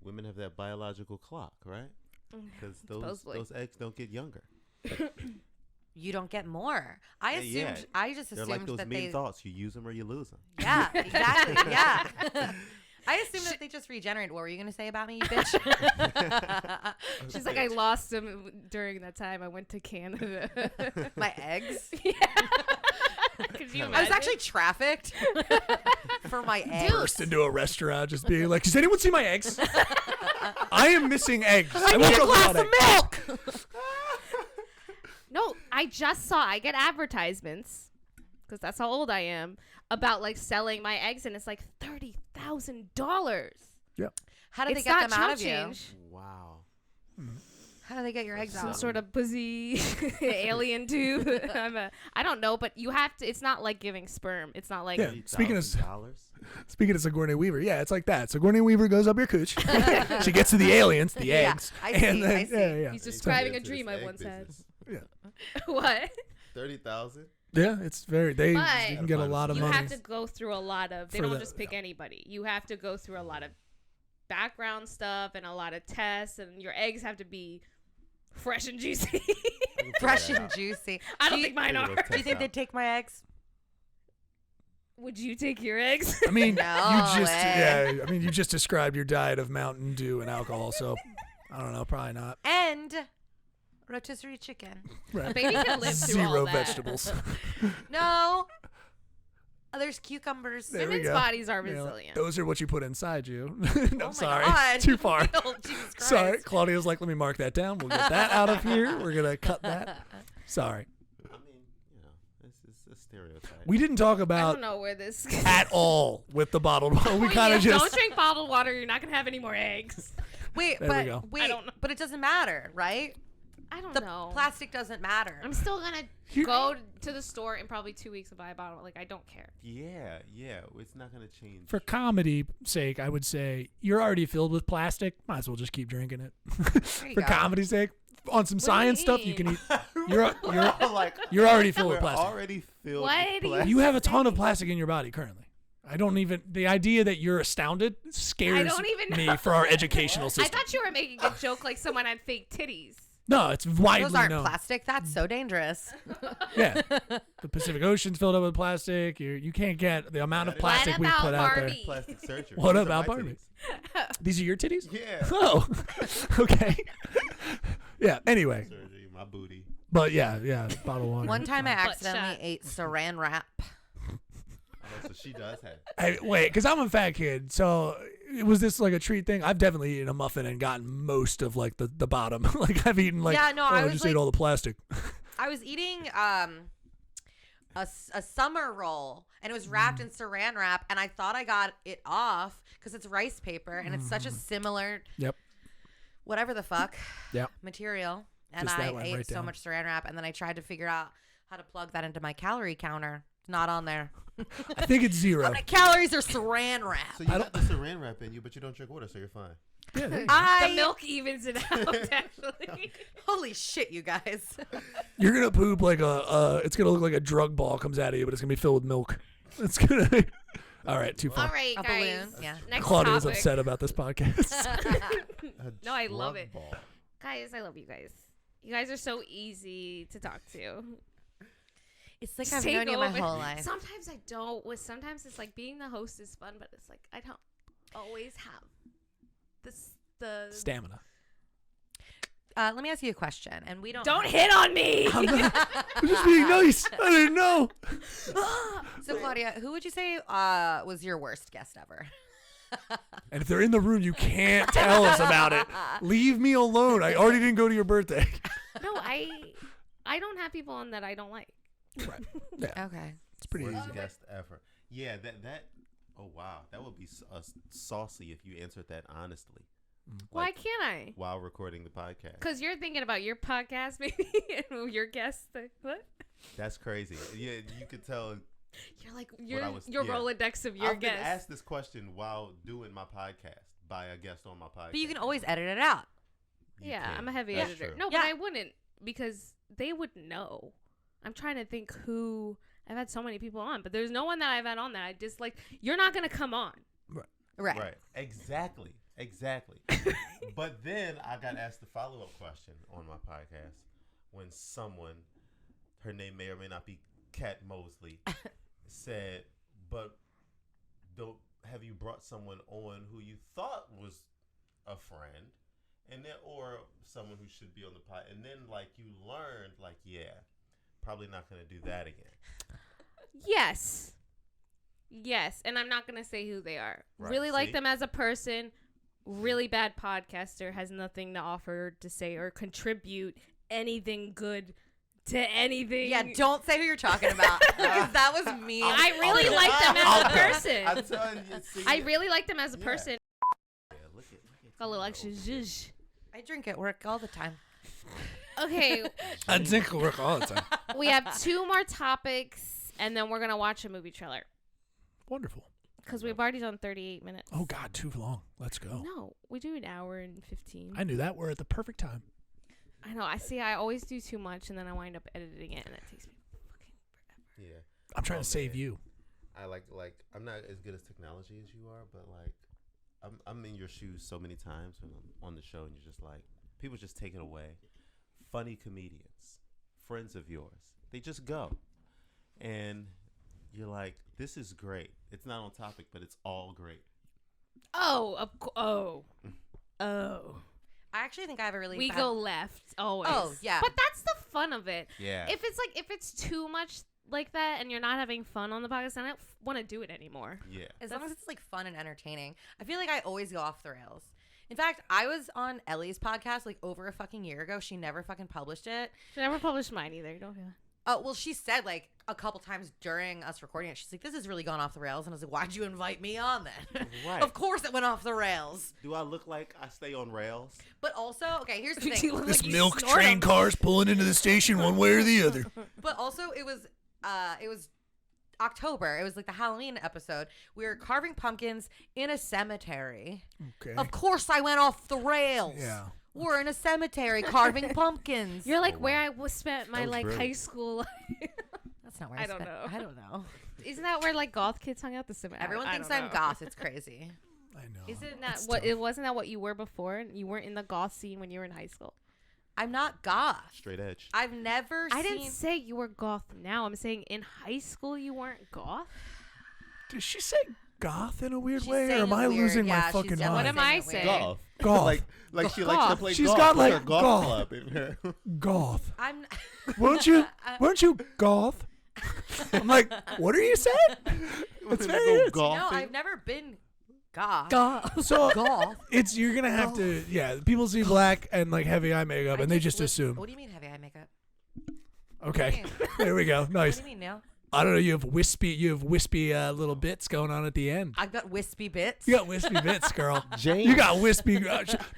women have that biological clock, right? Because Supposedly. those eggs don't get younger. You don't get more. I assumed. Yeah. I just They're assumed like those that mean they. thoughts. You use them or you lose them. Yeah, exactly. Yeah. I assumed that they just regenerate. What were you gonna say about me, you bitch? She's like, "I lost them during that time. I went to Canada." My eggs. Yeah. Could you I was imagine? actually trafficked for my eggs. Burst into a restaurant, just being like, "Does anyone see my eggs? I am missing eggs. I need woke a up glass without of eggs." milk. No, I get advertisements because that's how old I am about like selling my eggs, and it's like $30,000. How do they It's get not them out chump of you? change. Wow. How do they get your eggs Some out? sort of pussy alien tube. I don't know, but you have to. It's not like giving sperm. It's not like Yeah. Speaking of- $30,000? Speaking of Sigourney Weaver, yeah, it's like that. Sigourney Weaver goes up your cooch. She gets to the aliens, the Yeah, eggs, I see, and then I see. yeah. he's They describing turn a into dream this I egg once had. business. What? 30,000. Yeah, it's very. They But you can get a lot of You money. have to go through a lot of. They For don't the- just pick anybody. You have to go through a lot of background stuff and a lot of tests, and your eggs have to be fresh and juicy. Fresh and juicy. I don't Do you- think mine are. Do you think they'd take my eggs? Would you take your eggs? I mean, No way. you just described your diet of Mountain Dew and alcohol, so I don't know, probably not. And rotisserie chicken. Right. A baby can live through all Zero that. vegetables. No. There's cucumbers. There we Women's go. bodies are You know, resilient. those are what you put inside you. No, Oh my sorry. God. Too far. Oh, Jesus Christ. Sorry. Claudia's like, let me mark that down. We'll get that out of here. We're going to cut that. Sorry. I mean, this is a stereotype. We didn't talk I about don't know where this. at all with the bottled water. We kind of Don't just. drink bottled water. You're not gonna have any more eggs. Wait, There we go. wait, I don't know. but it doesn't matter, right? I don't The know. plastic doesn't matter. I'm still gonna Here- go to the store in probably 2 weeks and buy a bottle. Like I don't care. Yeah, it's not gonna change. For comedy sake, I would say you're already filled with plastic. Might as well just keep drinking it. you For go. comedy's sake, on some What do science you stuff, you can mean? eat. You're like you're already filled we're with plastic. already filled. What with do you plastic. You have a ton of plastic in your body currently. I don't even. The idea that you're astounded scares don't even me know. for our educational I system. thought you were making a joke like someone had fake titties. No, it's widely Those aren't known. plastic. That's so dangerous. Yeah, the Pacific Ocean's filled up with plastic. You can't get the amount of What plastic we about put out there. Barbie? Plastic surgery. What These are about my Barbie? titties. These are your titties? Yeah. Oh, okay. Yeah. Anyway, Surgery, my booty. but yeah, bottle water. One time I Butt accidentally shot. ate saran wrap. Oh, so she does have. Hey, wait, because I'm a fat kid, so was this like a treat thing? I've definitely eaten a muffin and gotten most of like the bottom. Like I've eaten like, Yeah, no, oh, I I was just like- ate all the plastic. I was eating a summer roll, and it was wrapped in saran wrap, and I thought I got it off because it's rice paper, and it's such a similar Yep. whatever the fuck Yep. material. And Just I that went ate right so down. much saran wrap, and then I tried to figure out how to plug that into my calorie counter. It's not on there. I think it's zero. How many calories are saran wrap? So you got the saran wrap in you, but you don't drink water, so you're fine. Yeah, there you go. The milk evens it out. Actually, Holy shit, you guys. You're gonna poop like it's gonna look like a drug ball comes out of you, but it's gonna be filled with milk. It's gonna. All right, too far. all right, A guys. balloon? Yeah. Next Claudia's topic. upset about this podcast. No, I love Drug it. ball. Guys, I love you guys. You guys are so easy to talk to. It's like Just I've take known you my over. whole life. Sometimes I don't. Sometimes it's like being the host is fun, but it's like I don't always have the Stamina. Let me ask you a question, and we don't. Don't hit on me. I'm just being nice. I didn't know. So Claudia, who would you say was your worst guest ever? And if they're in the room, you can't tell us about it. Leave me alone. I already didn't go to your birthday. No, I don't have people on that I don't like. Right. Yeah. Okay. It's pretty Worst easy. guest ever. Yeah, that. Oh wow, that would be saucy if you answered that honestly. Why Like, can't I? while recording the podcast? Because you're thinking about your podcast, maybe, and your guests. What? That's crazy. Yeah, you could tell. You're like I was- your yeah. Rolodex of your I've been guests. asked this question while doing my podcast by a guest on my podcast. But you can always edit it out. You Yeah, can. I'm a heavy That's editor. true. No, Yeah. but I wouldn't because they would know. I'm trying to think who I've had so many people on, but there's no one that I've had on that I dislike. You're not gonna come on. Right. Right. Exactly. But then I got asked the follow-up question on my podcast when someone, her name may or may not be Kat Mosley, said, "But have you brought someone on who you thought was a friend, and then or someone who should be on the pod, and then like you learned like probably not gonna do that again." Yes, and I'm not gonna say who they are. Right, Really like see? them as a person. Really bad podcaster, has nothing to offer to say or contribute anything good to anything. Yeah, don't say who you're talking about because that was me. I really I'll like go. them as I'll a go. person. I'm telling you, see, I really like them as a Yeah. person. look at A little extra zhuzh. I drink at work all the time. Okay, I think it'll work all the time. we have 2 more topics, and then we're gonna watch a movie trailer Wonderful. because we've already done 38 minutes. Oh, God, too long. Let's go. No, we do an hour and 15. I knew that. We're at the perfect time. I know. I see. I always do too much, and then I wind up editing it, and that takes me fucking forever. Yeah, I'm trying Oh, to save man. you. I like I'm not as good as technology as you are, but like I'm in your shoes so many times when I'm on the show, and you're just like people just take it away. Funny comedians, friends of yours, they just go, and you're like. like, this is great. It's not on topic, but it's all great. Oh. I actually think I have a really We bad... go left always. Oh, yeah. But that's the fun of it. Yeah. If it's too much like that and you're not having fun on the podcast, then I don't want to do it anymore. Yeah. As long as it's like fun and entertaining. I feel like I always go off the rails. In fact, I was on Ellie's podcast like over a fucking year ago. She never fucking published it. She never published mine either. Don't feel. Oh, well, she said like a couple times during us recording it, she's like, this has really gone off the rails. And I was like, why'd you invite me on then? Right. Of course it went off the rails. Do I look like I stay on rails? But also, okay, here's the You thing. look This like you milk snort train 'em. car's pulling into the station one way or the other. But also, it was October. It was like the Halloween episode. We were carving pumpkins in a cemetery. Okay. Of course, I went off the rails. Yeah. We're in a cemetery carving pumpkins. You're like Oh, where wow. I was spent my That was like brilliant. high school life. That's not where I I don't spent- know. I don't know. Isn't that where like goth kids hung out? The cemetery. Everyone I thinks don't I'm know. goth. It's crazy. I know. Isn't that It's what tough. it wasn't that what you were before? You weren't in the goth scene when you were in high school. I'm not goth. Straight edge. I've never I seen... didn't say you were goth now. I'm saying in high school you weren't goth. Did she say goth in a weird She's way, or saying am it I weird. losing Yeah, my she's fucking definitely What mind? am I it weird. saying? Golf. Golf. like she likes to Golf. play She's golf. got, with her like, golf golf. club in her. Goth. I'm... Weren't you goth? I'm like, what are you saying? It's very Go weird. No, golfing. I've never been goth. Goth. So Goth? it's you're gonna have to people see black and like heavy eye makeup and they just assume. What do you mean heavy eye makeup? Okay, mean? there we go. What Nice. do you mean, Neil? I don't know. You have wispy little bits going on at the end. I've got wispy bits. You got wispy bits, girl. James. You got wispy.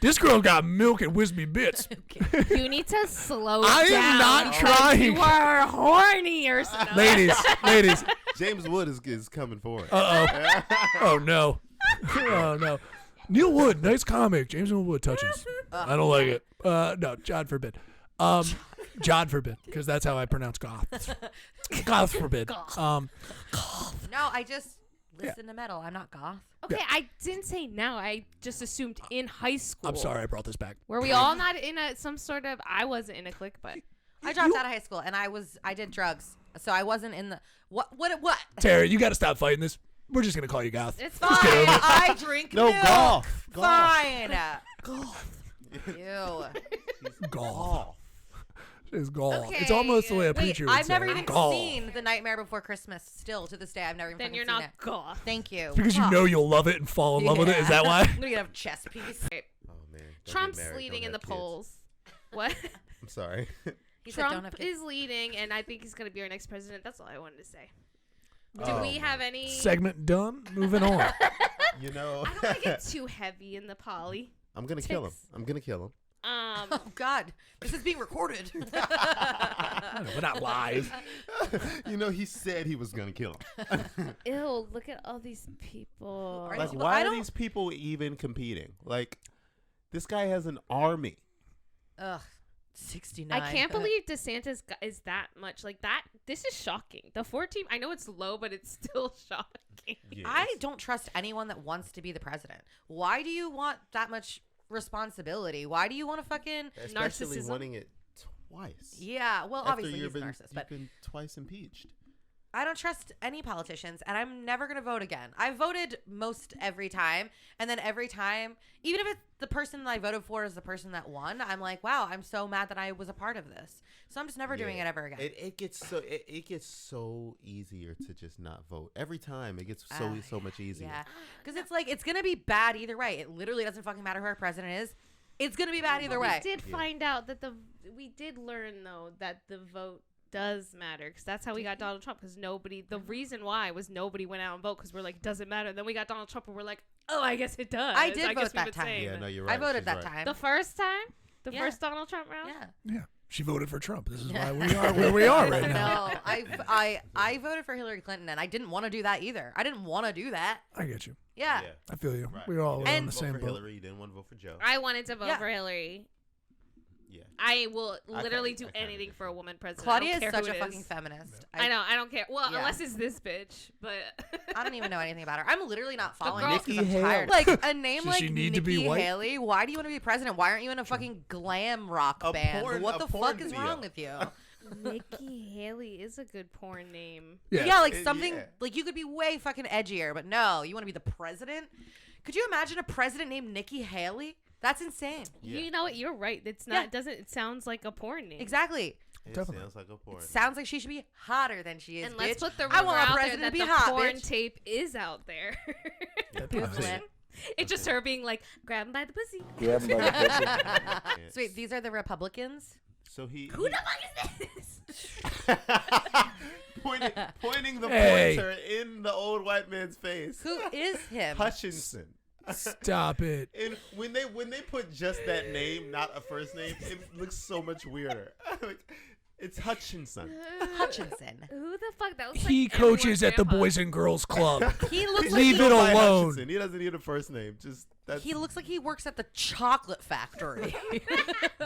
This girl got milk and wispy bits. Okay. You need to slow I am down. not because trying. You are horny or something. ladies. James Wood is coming for it. Oh no. Oh no. Neil Wood, nice comic. James Wood touches. I don't like it. No, God forbid. God forbid, because that's how I pronounce goth. God forbid. No, I just listen to metal. I'm not goth. Okay, I didn't say now. I just assumed in high school. I'm sorry I brought this back. Were we all not in some sort of? I wasn't in a clique, but I dropped out of high school and I did drugs. So I wasn't in the what? Terry, you got to stop fighting this. We're just gonna call you goth. it's Fine. get over it. I drink No, milk. golf. Golf. Fine. Golf. Ew. Golf. It's golf. Okay. It's almost the way a Wait, preacher would I've say. never even golf. seen The Nightmare Before Christmas. Still to this day, I've never even then fucking you're seen not it. goth. Thank you. Because you Fuck. know you'll love it and fall in love with it. Is that why? I'm gonna get a chess piece. Oh man. Don't Trump's get married, leading don't in the have kids. polls. What? I'm sorry. He said don't have Trump kids. is leading, and I think he's going to be our next president. That's all I wanted to say. Do Oh, we my- have any? Segment done. Moving on. You know. I don't want to get too heavy in the poly. I'm gonna kill him. Ticks. I'm gonna kill him. Oh God, this is being recorded. We're not live. You know, he said he was gonna kill him. Ew, look at all these people. Are Like, these- why I are don't- these people even competing? Like, this guy has an army. Ugh, 69. I can't believe DeSantis is that much like that. This is shocking. The 14, I know it's low, but it's still shocking. I don't trust anyone that wants to be the president. Why do you want that much responsibility? Why do you want to fucking? Especially Narcissism? wanting it twice. Yeah, well, After obviously he's a narcissist, you've but been twice impeached. I don't trust any politicians, and I'm never going to vote again. I voted most every time, and then every time, even if it's the person that I voted for is the person that won, I'm like, wow, I'm so mad that I was a part of this. So I'm just never doing it ever again. It gets so easier to just not vote. Every time it gets so much easier. Yeah, because it's like, it's going to be bad either way. It literally doesn't fucking matter who our president is. It's going to be bad either way. We did find out that we did learn though that the vote does matter, because that's how we got Donald Trump, because the reason why was nobody went out and vote, because we're like, doesn't matter. Then we got Donald Trump and we're like, oh, I guess it does. I did vote guess we've that been time. saying Yeah, that. no, you're right. I voted She's that right. time. The first time? The Yeah. first Donald Trump round? Yeah. Yeah. She voted for Trump. This is why we are where we are right now. No, I voted for Hillary Clinton, and I didn't want to do that either. I didn't want to do that. I get you. Yeah. I feel you. Right. We're all You on didn't the vote same for boat. Hillary. You didn't want to vote for Joe. I wanted to vote Yeah. for Hillary. Yeah. I will literally kinda- do I kinda anything did for a too. woman president. Claudia I is don't care such who a it fucking is. feminist. I know. I don't care. Well, Yeah. unless it's this bitch, but I don't even know anything about her. I'm literally not following girl- this because Nikki I'm tired. Haley. Like a name Does like she need Nikki to be white? Haley. Why do you want to be president? Why aren't you in a fucking glam rock A band? porn- What a the porn fuck is video. wrong with you? Nikki Haley is a good porn name. Yeah, like It- something yeah. like you could be way fucking edgier, but no, you want to be the president? Could you imagine a president named Nikki Haley? That's insane. Yeah. You know what? You're right. It's not. Yeah. It doesn't. It sounds like a porn name. Exactly. It Definitely. sounds like a porn. Sounds like she should be hotter than she is. And let's bitch. put the I rumor want our out there president that to be the hot, porn bitch. tape is out there. That'd be Google nice. it. It's just her being like, grab him by the pussy. Grab him by the pussy. Yeah. So wait, these are the Republicans? So he Who the fuck is this? pointing the Hey. pointer in the old white man's face. Who is him? Hutchinson. Stop it. And when they put just that name, not a first name, it looks so much weirder. Like, it's Hutchinson. Hutchinson. Who the fuck? That was He like coaches everyone's at the grandpa. Boys and Girls Club. He looks Leave like it By alone. Hutchinson. He doesn't need a first name. Just that's he looks like he works at the chocolate factory.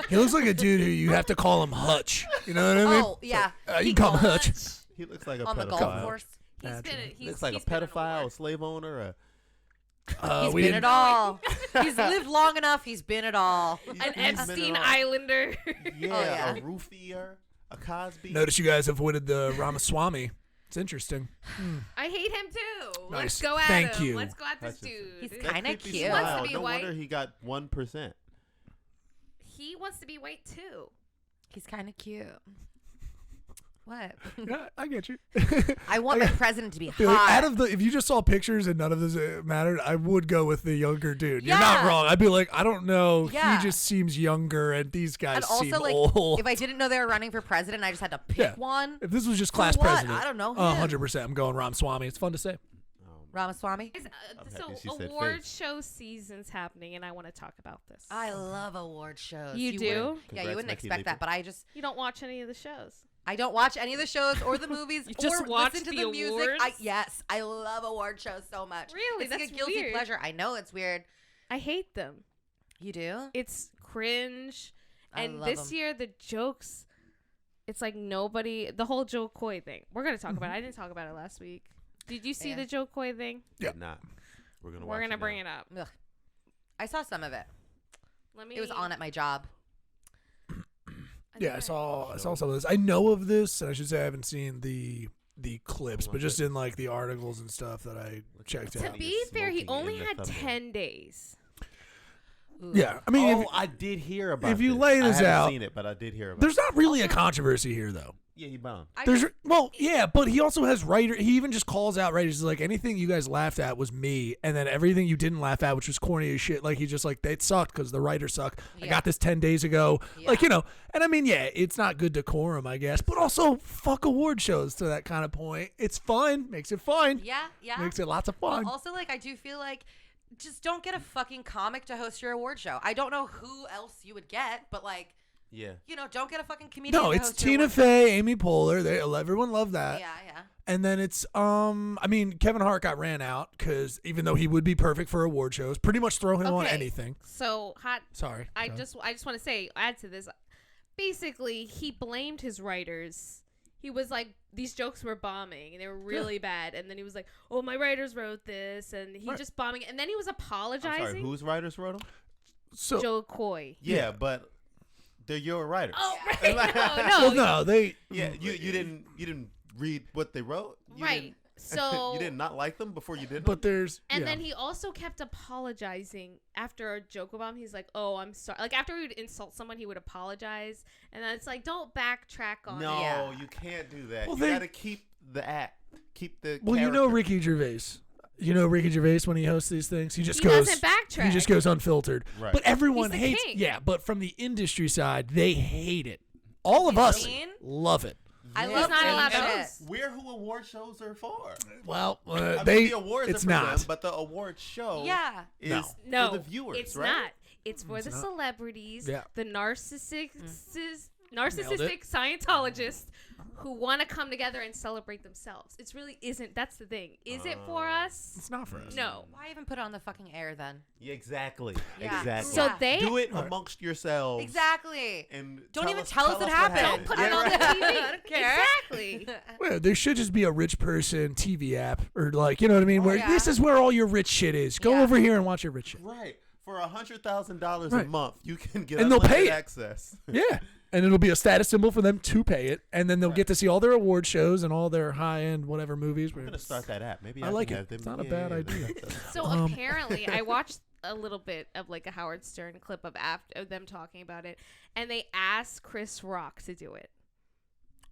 He looks like a dude who you have to call him Hutch. You know what I mean? Oh yeah. You He can call him golfs Hutch. he looks like a on the pedophile. golf course. He's Naturally. been. He's, Looks like a he's been on pedophile, a war. slave owner, a He's We been didn't. it all. He's lived long enough. He's been it all. An He's been it Epstein all. Islander. Yeah, yeah. a roofier, a Cosby. Notice you guys avoided the Ramaswamy. It's interesting. I hate him too. Nice. Let's go at Thank him. you. Let's go at this Hutchinson. dude. He's That kinda creepy cute. Wants to smile. be No white. wonder he got 1%. He wants to be white too. He's kind of cute. What? Yeah, I get you. I want my president to be Feel like hot. out of the, if you just saw pictures and none of this mattered, I would go with the younger dude. You're not Yeah. wrong. I'd be like, I don't know. Yeah. He just seems younger, and these guys and seem also, like, old. if I didn't know they were running for president, I just had to pick Yeah. one. If this was just For class what? president, I don't know him. 100%. I'm going Ramaswamy. It's fun to say. Ramaswamy. So happy she said award face. show season's happening, and I want to talk about this. I love award shows. You do? wouldn't- Yeah, you Congrats, wouldn't Nikki expect that, Leaper. but I just You don't watch any of the shows. I don't watch any of the shows or the movies You just or watch listen to the the music. awards? Yes, I love award shows so much. Really? It's like That's a guilty weird. pleasure. I know it's weird. I hate them. You do? It's cringe. I And love this 'em. year, the jokes, it's like nobody, the whole Jo Koy thing. We're going to talk about it. I didn't talk about it last week. Did you see Yeah. the Jo Koy thing? Yeah. Did not. We're gonna. We're going to bring it up. Ugh. I saw some of it. Let me. It was on at my job. Yeah, I saw some of this. I know of this, and I should say I haven't seen the clips, but just in like the articles and stuff that I checked To out. be fair, he Smoking only in the had thumbnail. 10 days. Ooh. Yeah, I mean, Oh, if, I did hear about. if you this. lay this I haven't out- seen it, but I did hear about. there's it. not really a controversy here, though. Yeah, he bombed. I There's just- well, yeah, but he also has writer. He even just calls out writers. He's like, anything you guys laughed at was me, and then everything you didn't laugh at, which was corny as shit. Like he just like it sucked because the writers suck. I Yeah. got this 10 days ago. Like Yeah. and I mean, yeah, it's not good decorum, I guess, but also fuck award shows to that kind of point. It's fun, makes it fun, Yeah, yeah. makes it lots of Well, fun. also, like, I do feel like just don't get a fucking comic to host your award show. I don't know who else you would get, but like, Yeah. don't get a fucking comedian. No, to it's host your Tina award show. Fey, Amy Poehler. Everyone loved that. Yeah, yeah. And then it's I mean, Kevin Hart got ran out because even though he would be perfect for award shows, pretty much throw him on Okay. anything. So, hot. Sorry. I Go ahead. just want to say, add to this. Basically, he blamed his writers. He was like, these jokes were bombing and they were really bad. And then he was like, oh, my writers wrote this, and he Right. just bombing. And then he was I'm apologizing. sorry. Whose writers wrote them? So Jo Koy. Yeah, but they're your writers. Oh, right. Like- no, well, no, they Yeah, you didn't read what they wrote. You Right. didn't- So you did not like them before you did. but them? there's And yeah. then he also kept apologizing after a joke about him. He's like, "Oh, I'm sorry." Like after he would insult someone, he would apologize, and then it's like, "Don't backtrack on No, it." Yeah. you can't do that. Well, you they- gotta keep the act, keep the. Well, you know character. Ricky Gervais. You know Ricky Gervais when he hosts these things, he just He goes doesn't backtrack. He just goes unfiltered. Right. But everyone He's the hates king. yeah, but from the industry side, they hate it. All of us mean? love it. I Yeah, love not that allowed to shit. host. We're who award shows are for. Well, I mean, they the awards it's are for not. them, but the award show Yeah. is No, for the viewers, it's right? not. It's for It's the not. celebrities, Yeah. the Nailed narcissistic Scientologists who want to come together and celebrate themselves. It really isn't. That's the thing. Is it for us? It's not for us. No. Why even put it on the fucking air then? Yeah, exactly. Yeah. Exactly. So Yeah. they do it amongst yourselves. Exactly. And Don't even us- tell us it what happened. don't put it Yeah, on right. the TV. I don't care. Exactly. Well, there should just be a rich person TV app, or like, you know what I mean, where yeah. this is where all your rich shit is. Go Yeah. over here and watch your rich shit. Right. For $100,000 Right. a month, you can get And they'll pay unlimited it. access. Yeah. and it'll be a status symbol for them to pay it, and then they'll get to see all their award shows and all their high-end whatever movies. I'm gonna start that app. Maybe I I like can it. have them. It's not a bad idea. So apparently, I watched a little bit of like a Howard Stern clip of them talking about it, and they asked Chris Rock to do it,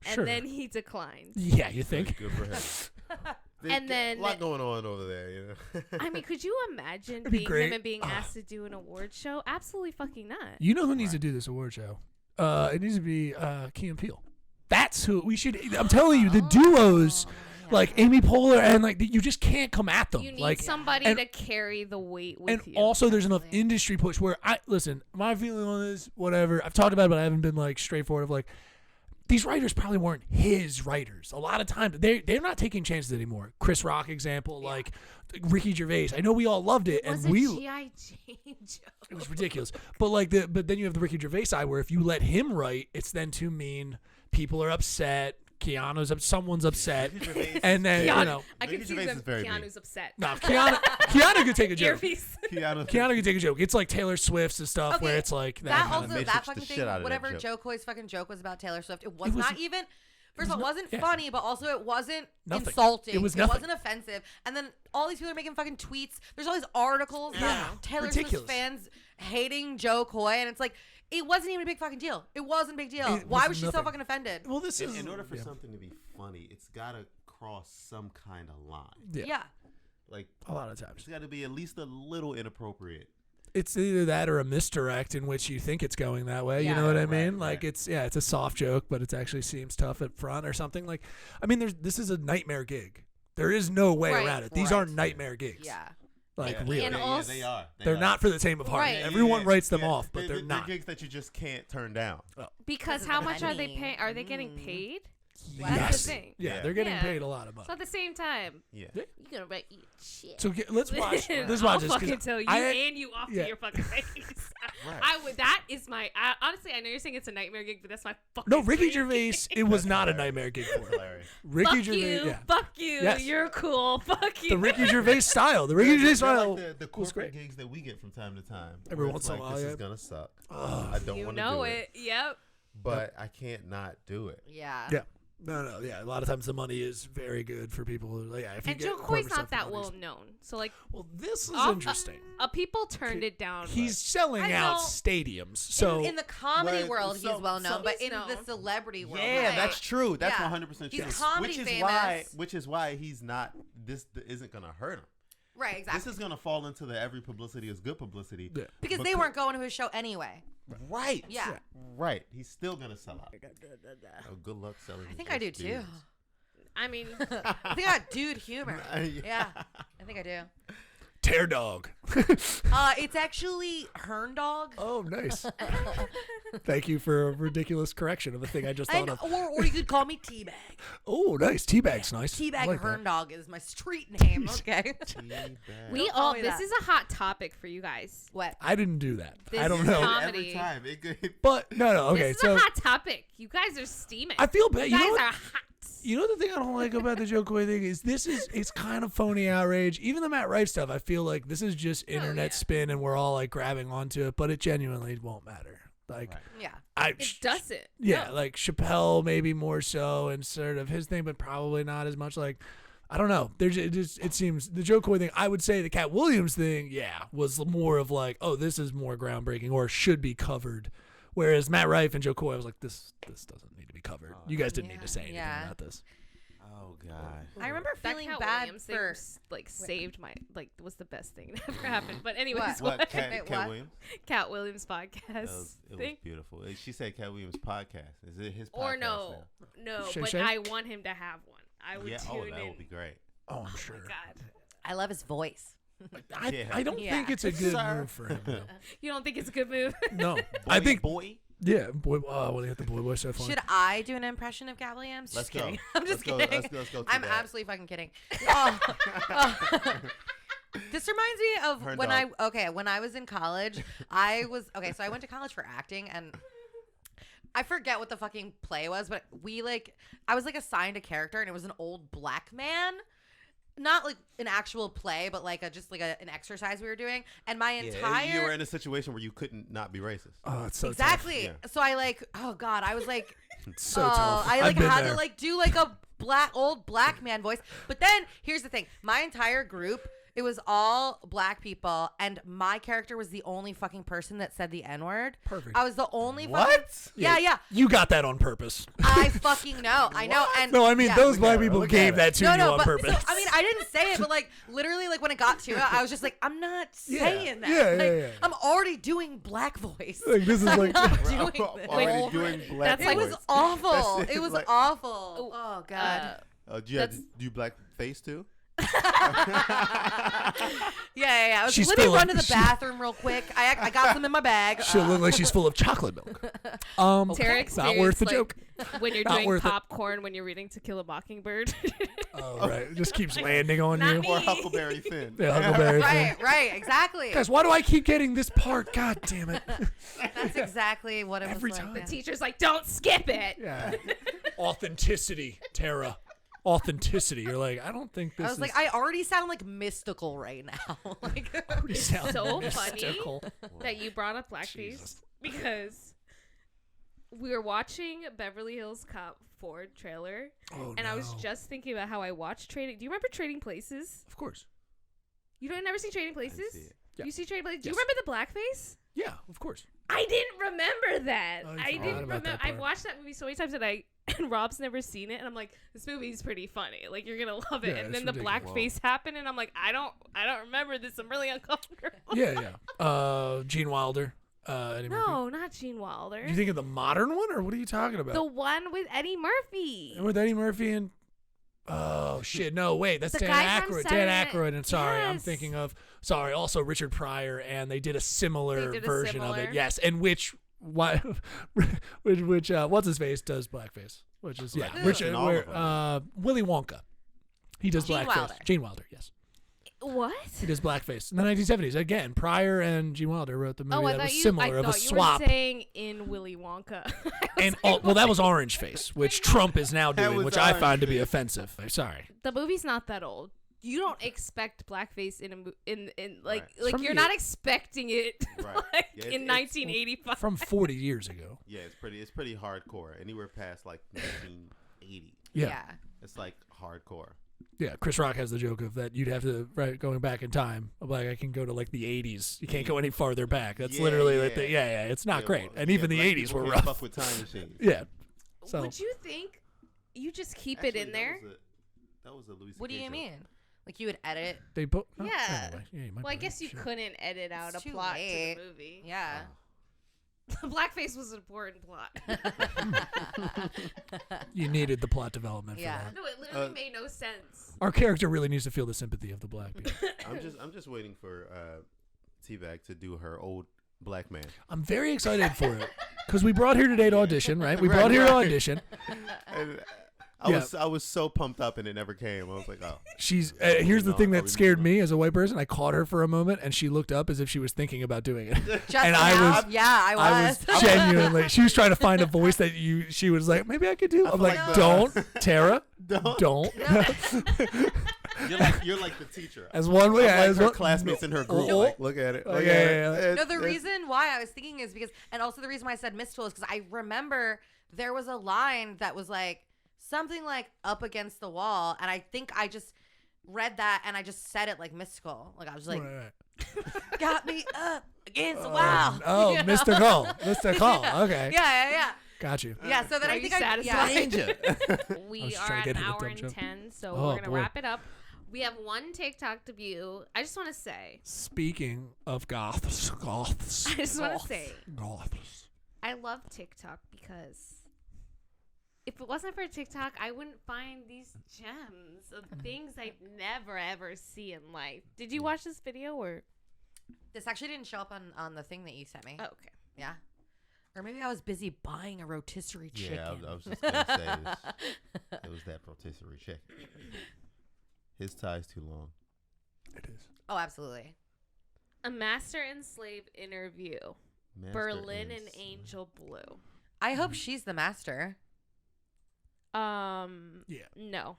Sure. and then he declined. Yeah, you think? Good for him. And then a lot going on over there, you know. I mean, could you imagine It'd be being great. him and being asked to do an award show? Absolutely fucking not. You know who needs to do this award show? It needs to be Key and Peele. That's who we should. I'm telling you, the duos, like Amy Poehler, and like you just can't come at them. You need like somebody and- to carry the weight with And you. also, there's enough industry push where listen. My feeling on this, whatever I've talked about, it, but I haven't been like straightforward of like. These writers probably weren't his writers. A lot of times, they're not taking chances anymore. Chris Rock example, like Ricky Gervais. I know we all loved it, was and it we G.I. Jane Joe? it was ridiculous. But like but then you have the Ricky Gervais side where if you let him write, it's then too mean. People are upset. Keanu's up. Someone's upset, and then you know. I can Ricky see Gervais them. is very Keanu's mean. upset. No, Keanu could take a joke. Earpiece. Keanu Keanu could take a joke. It's like Taylor Swift's and stuff Okay, where it's like that kind also of matrix that the fucking shit thing. out of that Whatever joke. Jo Koy's fucking joke was about Taylor Swift. It was was- not even. First of all, it wasn't yeah. funny, but also it wasn't Nothing. insulting. It was nothing. wasn't offensive. And then all these people are making fucking tweets. There's all these articles Yeah. about Taylor Ridiculous. Swift fans hating Jo Koy, and it's like it wasn't even a big fucking deal. It wasn't a big deal. It Why was was she so nothing. fucking offended? well, this is In order for yeah. something to be funny, it's gotta cross some kind of line. Yeah. Like a lot of times. it's gotta be at least a little inappropriate. It's either that or a misdirect in which you think it's going that way. You Yeah. know what I Right, mean? right. Like it's a soft joke, but it actually seems tough up front or something. Like, I mean, this is a nightmare gig. There is no way Right, around it. These right. are nightmare gigs. Yeah. Like Yeah. really, And yeah, also- they are. They they're are. not for the faint of heart. Right. Everyone Yeah, writes them yeah. off, but they're not. gigs that you just can't turn down. Because Because how of much are they money. paying? Are they getting paid? Well, That's Yes. the thing. Yeah, Yeah. they're getting Yeah. paid a lot of money. So at the same time, Yeah. Yeah. you're gonna write eat shit. So let's watch. Let's I'll watch this. 'cause fucking tell you I- and you off yeah. to your fucking face. Right. I would. That is my. Honestly, I know you're saying it's a nightmare gig, but that's my fucking. No, Ricky dream Gervais. gig. It was not a hilarious. nightmare gig for him. Hilarious. Ricky Fuck Gervais. you. Yeah. Fuck you. Yes. You're cool. Fuck you. The Ricky Gervais style. The Ricky Gervais They're style. like the was corporate great. gigs that we get from time to time. Every where once it's in a like, while, this yeah. is gonna suck. Ugh. I don't You want to know do it. Yep. but I can't not do it. Yeah. Yeah. No. Yeah. A lot of times the money is very good for people. Who, yeah. If you And get Jo Koy's corporate not stuff, the that money's- well known. So like, Well, this is off- interesting. people turned it down. He's selling I out know. stadiums. So in the comedy Well, world, so- he's well known, so- but He's in the known. celebrity world, Yeah, right? that's true. That's Yeah. 100% true. He's comedy which is famous. why he's not. This isn't gonna hurt him. Right, exactly. This is gonna fall into the every publicity is good publicity. Yeah. Because they weren't going to his show anyway. Right. Yeah. Right. He's still gonna sell out. Oh, good luck selling. I think I do too. I mean, I think I got dude humor. Yeah, I think I do. Tear Dog. It's actually Hern Dog. Oh, nice. Thank you for a ridiculous correction of a thing I just thought of. Or you could call me Teabag. Oh, nice. Teabag's nice. I Teabag like Hern that. Dog is my street name. Okay. we Don't call all. me This that. is a hot topic for you guys. What? I didn't do that. This I don't is know. com- Every Comedy. time. It could, But no. Okay. This is So a hot topic. You guys are steaming. I feel bad. You You know guys what? are hot. You know the thing I don't like about the Jo Koy thing is it's kind of phony outrage. Even the Matt Rife stuff, I feel like this is just internet yeah. spin and we're all like grabbing onto it, but it genuinely won't matter. Like Right. Yeah. It doesn't. yeah, No. like Chappelle maybe more so and sort of his thing, but probably not as much. Like I don't know. It seems the Jo Koy thing. I would say the Cat Williams thing, yeah, was more of like, oh, this is more groundbreaking or should be covered. Whereas Matt Rife and Jo Koy, I was like, this doesn't need to be covered. You guys didn't need to say anything about this. Oh God. I remember That feeling Cat bad Williams thing for. like saved my was the best thing that ever happened. But anyways, What? What? Cat, Wait, Cat what? Williams? Cat Williams podcast It was thing. beautiful. She said Cat Williams podcast. Is it his podcast? Or no, Shay but Shay? I want him to have one. I would Yeah. tune Oh, in. that would be great. Oh, I'm sure. God, I love his voice. I don't Yeah. think it's a good Sir. move for him. Though. you don't think it's a good move? No, I think boy. yeah. Boy, when they hit the boy voice, so funny. Should I do an impression of Cat Williams? Let's Just go. kidding. I'm just Let's go. kidding. Let's go. I'm Teabag. absolutely fucking kidding. Oh. This reminds me of Hern when Dog. when I was in college. So I went to college for acting, and I forget what the fucking play was, but I was like assigned a character, and it was an old black man. not like an actual play, but like an exercise we were doing, and my entire you were in a situation where you couldn't not be racist. Oh, it's so exactly. Yeah. So I like, oh god, I was like, It's so tough. I I've like been had there. to like do like a old black man voice. But then here's the thing, my entire group. It was all black people, and my character was the only fucking person that said the N-word. Perfect. I was the only What? fucking... Yeah. You got that on purpose. I fucking know. I know. And No, I mean, yeah. those black people Look gave at that to you on but, purpose. So, I mean, I didn't say it, but like literally, like when it got to it, I was just like, I'm not saying that. Yeah, like, yeah. I'm already doing black voice. Like, this is I'm like... not doing this. Already doing black That's It was voice. awful. That's It was like- awful. Oh god. Do you have to do black face too? Yeah. I was She's let me still run a- to the bathroom real quick. I got some in my bag. She'll look like she's full of chocolate milk. Tara Not worth the experienced, joke. When you're Not doing worth it. popcorn when you're reading To Kill a Mockingbird. Oh, right. It just keeps landing on Not you. me. Or Huckleberry Finn? Yeah, Huckleberry Finn. Right, exactly. Guys, why do I keep getting this part? God damn it. That's exactly what it Every was time. like. then. Teacher's like, don't skip it. Yeah. Authenticity, Tara. Authenticity. You're like, I don't think this I was like, I already sound like mystical right now. Like, sound So mystical. funny that you brought up blackface Jesus. because we were watching Beverly Hills Cop 4 trailer, Oh, and I was no. just thinking about how I watched Trading. Do you remember Trading Places? Of course. You don't never see Trading Places? see it. Yeah. You see Trading Places? Do you Yes. remember the blackface? Yeah, of course. I didn't remember that. Oh, you I forgot didn't about remember. that I've part. watched that movie so many times and Rob's never seen it, and I'm like, this movie's pretty funny. Like, you're gonna love it. Yeah, and it's then the ridiculous. blackface happened, and I'm like, I don't remember this. I'm really uncomfortable. Yeah. Gene Wilder. Eddie Murphy. No, not Gene Wilder. You think of the modern one, or what are you talking about? The one with Eddie Murphy. And with Eddie Murphy and oh shit, no wait, that's The Dan guy from Aykroyd. Saturday Dan Night- Aykroyd, and sorry, I'm Yes. thinking of also Richard Pryor, and they did a similar They did a version of similar. it. Yes, and which what's his face does blackface, which is Blackface Richard in all of them. Willy Wonka. He does Gene blackface. Wilder. Gene Wilder, yes. What? He does blackface in the 1970s. Again, Pryor and Gene Wilder wrote the movie Oh, I that thought was you. similar I of a thought you swap. were saying in Willy Wonka. And well, that was Orange Face, which Trump is now That doing, was which I Orange find to be Face. offensive. I'm sorry. The movie's not that old. You don't expect blackface in like Right. like From you're the- not expecting it Right. like Yeah, in it's 1985. From 40 years ago. Yeah, it's pretty hardcore. Anywhere past like 1980, Yeah. it's like hardcore. Yeah, Chris Rock has the joke of that you'd have to going back in time. I'm like, I can go to like the 80s. You can't go any farther back. That's Yeah, literally like yeah. it's not Yeah, great. well, And even the black 80s people were can't rough. Fuck with time machines. Yeah. So Would you think you just keep Actually, it in there? That was a Louis what do CK you joke. mean? Like you would edit? they both. Yeah. Anyway. Yeah, you might Well, I be guess you right. Sure. couldn't edit out It's a too plot late. to the movie. Yeah. Blackface was an important plot. You needed the plot development Yeah. for that. No, it literally made no sense. Our character really needs to feel the sympathy of the black people. I'm just waiting for T-Bag to do her old black man. I'm very excited for it because we brought here today to audition, right? We Right, brought here to right. audition. And Yeah. I was so pumped up and it never came. I was like, oh. She's here's the No, thing are that we scared moving me as a white person. I caught her for a moment and she looked up as if she was thinking about doing it. Just And now? I was- Yeah, I was. I was genuinely. She was trying to find a voice that she was like, maybe I could do. I'm feel like, like don't, Tara, Don't. don't. You're like the teacher. As one way, Like as her one classmates in her group. Oh, Like, look at it. Oh, Look yeah, at yeah, it. yeah. No, the reason why I was thinking is because, and also the reason why I said mystical is because I remember there was a line that was like something like up against the wall, and I think I just read that and I just said it like mystical. Like I was like, Right. got me up against the wall. Oh, You know? Mr. Cole. Mr. Cole. Yeah. Okay. Yeah. Got you. Yeah, so then Are I you think satisfied? I We was are trying to at get an it with hour dumb and joke. 10, so Oh, we're going to boy. wrap it up. We have one TikTok to view. I just want to say, Speaking of goths. I just want to say, Goths. I love TikTok because if it wasn't for TikTok, I wouldn't find these gems of things I'd never ever see in life. Did you watch this video or? This actually didn't show up on the thing that you sent me. Oh, okay. Yeah. Or maybe I was busy buying a rotisserie chicken. Yeah, I was just gonna say it was that rotisserie chicken. His tie's too long. It is. Oh, absolutely. A master and slave interview. Master Berlin and Slave. Angel Blue. I hope she's the master. Yeah. No.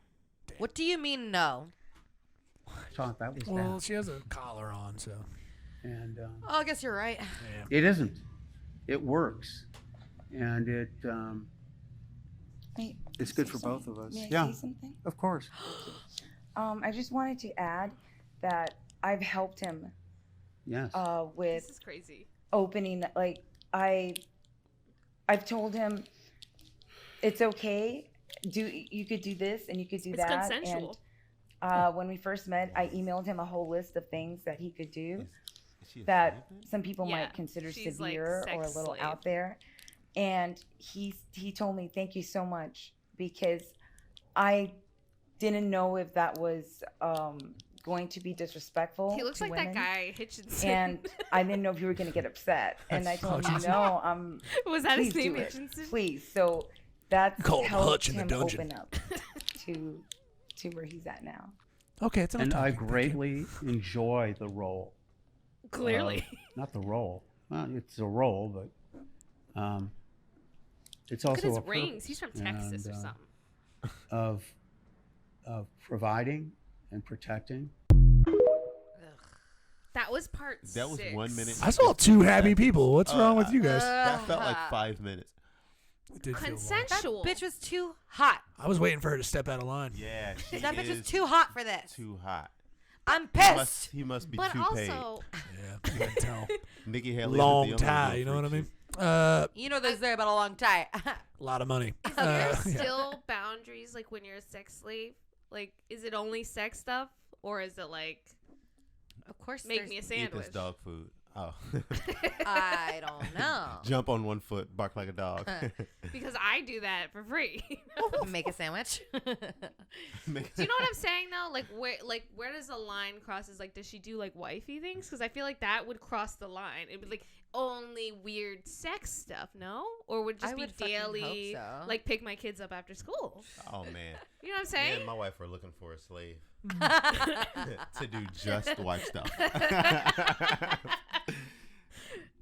What do you mean no? I thought that was Well, bad. she has a collar on, so. And Oh, I guess you're right. Yeah. it isn't. It works. And it's good for both of us. May I Yeah, say something? of course. I just wanted to add that I've helped him Yes. This with is crazy. opening. Like I've told him it's okay. You could do this and you could do It's that. consensual. And when we first met, I emailed him a whole list of things that he could do Is she a that slave then? some people Yeah, might consider she's like severe or a sex little slave. out there. And he told me, thank you so much, because I didn't know if that was going to be disrespectful. He looks to like women. that guy Hitchinson. And I didn't know if you were going to get upset. And I told him, no, Was that his please name, do it. Hitchinson? Please. So that's Call him helped Hutch in the him dungeon. open up to where he's at now. Okay, it's enough And I talking. Thank you. greatly enjoy the role. Clearly. Not the role. Well, it's a role, but it's Look at also his a rings. purpose. He's from Texas or And, something. of providing and protecting. That was part That was 6. 1 minute. I saw 2 happy people. What's wrong with you guys? That felt like 5 minutes. It did feel long. Consensual. Bitch was too hot. I was waiting for her to step out of line. Yeah, she That bitch was is too hot for this. too hot. I'm He pissed. must be But too paid. also, Yeah, you can tell. Nikki Haley Long isn't the only tie, real you know what I freak mean? You know there's there about a long time. A lot of money. is there Yeah. still boundaries like when you're a sex slave? Like, is it only sex stuff? Or is it like, Of course, make me a Eat sandwich? this dog food. Oh. I don't know. Jump on one foot, bark like a dog. Because I do that for free. Make a sandwich. Do you know what I'm saying though? Where does the line crosses? Like, does she do like wifey things? Because I feel like that would cross the line. It would like only weird sex stuff, no? Or would it just I be would fucking hope daily, so. like pick my kids up after school? Oh man. You know what I'm Me saying? and my wife were looking for a slave to do just wife stuff.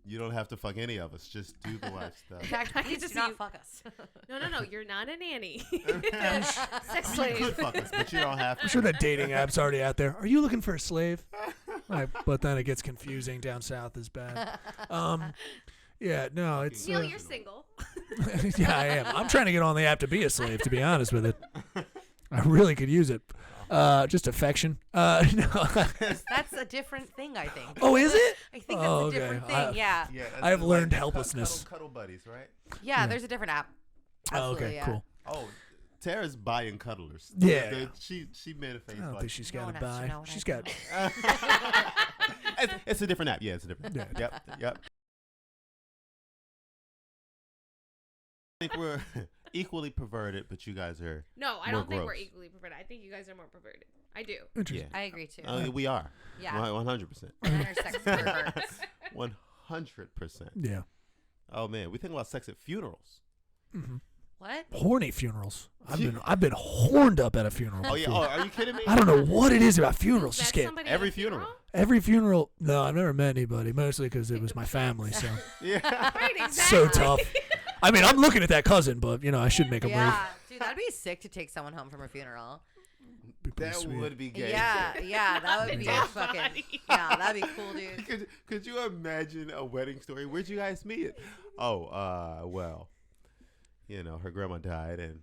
You don't have to fuck any of us. Just do the wife stuff. In fact, I please just do not see- fuck us. No. You're not a nanny. Sex You slave. could fuck us, but you don't have to. I'm sure that dating app's already out there. Are you looking for a slave? But then it gets confusing. Down south is bad. Yeah, no, it's. Neil, you're single. Yeah, I am. I'm trying to get on the app to be a slave, to be honest with it. I really could use it. Just affection. No. That's a different thing, I think. Oh, is it? I think that's Oh, a okay. different thing. I- Yeah. Yeah, that's I have like learned cuddle- helplessness. Cuddle buddies, right? Yeah, there's a different app. Oh, Absolutely, okay, yeah. cool. Oh, Tara's buying cuddlers. Yeah. She made a face I don't like think she's No got one to has to buy. know what She's I got. it's a different app. Yeah, it's a different app. Yep. I think we're equally perverted, but you guys are. No, I More don't think we're gross. equally perverted. I think you guys are more perverted. I do. Interesting. I agree too. We are. Yeah. 100%. Men are sex perverts. 100%. Yeah. Oh man, we think about sex at funerals. What? Horny funerals. I've been horned up at a funeral. Oh yeah. before. Oh, are you kidding me? I don't know what it is about funerals. Met Just get somebody at every a funeral. every funeral. No, I've never met anybody. Mostly because it was my family. So Yeah. Right, exactly. so tough. I mean, I'm looking at that cousin, but I should make a move. Yeah, dude, that'd be sick to take someone home from a funeral. Be pretty That sweet. Yeah, would be gay. that would be Yeah. fucking. Yeah, that'd be cool, dude. Could you imagine a wedding story? Where'd you guys meet? Oh, well, her grandma died, and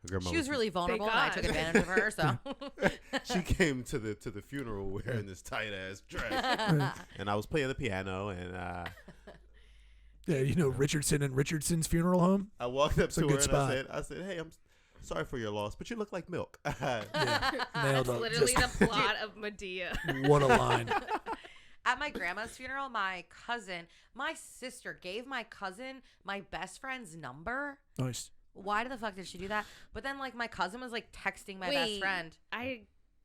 her grandma She was really vulnerable, and I God. took advantage of her. So She came to the funeral wearing this tight ass dress, and I was playing the piano, and Yeah, Richardson and Richardson's funeral home. I walked up a to her good and spot. I said, "Hey, I'm sorry for your loss, but you look like milk." Yeah, That's nailed it. literally Just- the plot of Medea. what a line. at my grandma's funeral, my sister gave my cousin my best friend's number. Nice. Why the fuck did she do that? But then, like, my cousin was like texting my best Wait, friend.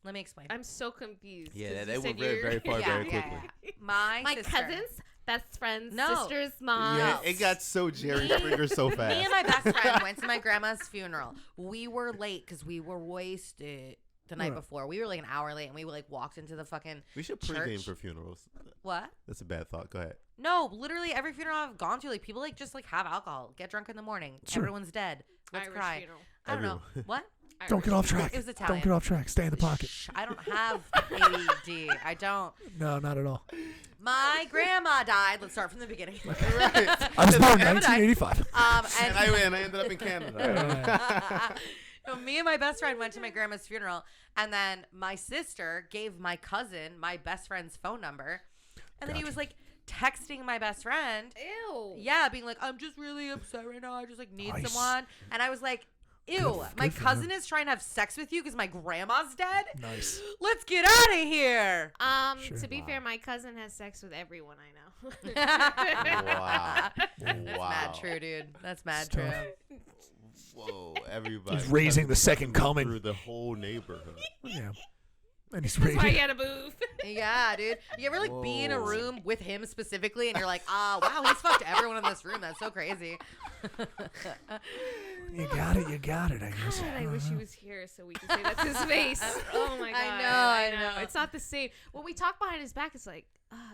Let me explain. I'm so confused. Yeah, 'cause they you were said very, you're- very far, Yeah, very yeah, quickly. yeah. My My sister. cousin's best friend's No. sister's mom. Yeah, it got so Jerry Springer so Me fast. and my best friend went to my grandma's funeral. We were late because we were wasted the night Right. before. We were like an hour late, and we like walked into the fucking We should pregame church. for funerals. What? That's a bad thought. Go ahead. No, literally every funeral I've gone to, like people like just like have alcohol, get drunk in the morning. Sure. Everyone's dead. Let's Irish cry. funeral. I don't know Everyone. what. Don't get off track. It was Don't Italian. get off track. Stay in the pocket. Shh, I don't have ADD. I don't. No, not at all. My grandma died. Let's start from the beginning. I was born in Grandma died. 1985. And I ended up in Canada. So me and my best friend went to my grandma's funeral, and then my sister gave my cousin my best friend's phone number, and then he was like texting my best friend. Ew. Yeah, being like, I'm just really upset right now. I just like need Nice. someone. And I was like, ew, Good my for cousin him. is trying to have sex with you because my grandma's dead? Nice. Let's get out of here. Sure. To be fair, my cousin has sex with everyone I know. Wow. That's Wow. mad true, dude. That's mad It's true. tough. Whoa, everybody. He's raising the second coming. Through the whole neighborhood. Yeah. And he's That's why raising. you had to move. Yeah, dude. You ever like be in a Whoa. room with him specifically and you're like, wow, he's fucked everyone in this room. That's so crazy. You got it. You got it. I guess. God, I wish he was here so we could say that's his face. Oh my god. I know. It's not the same. When we talk behind his back, it's like,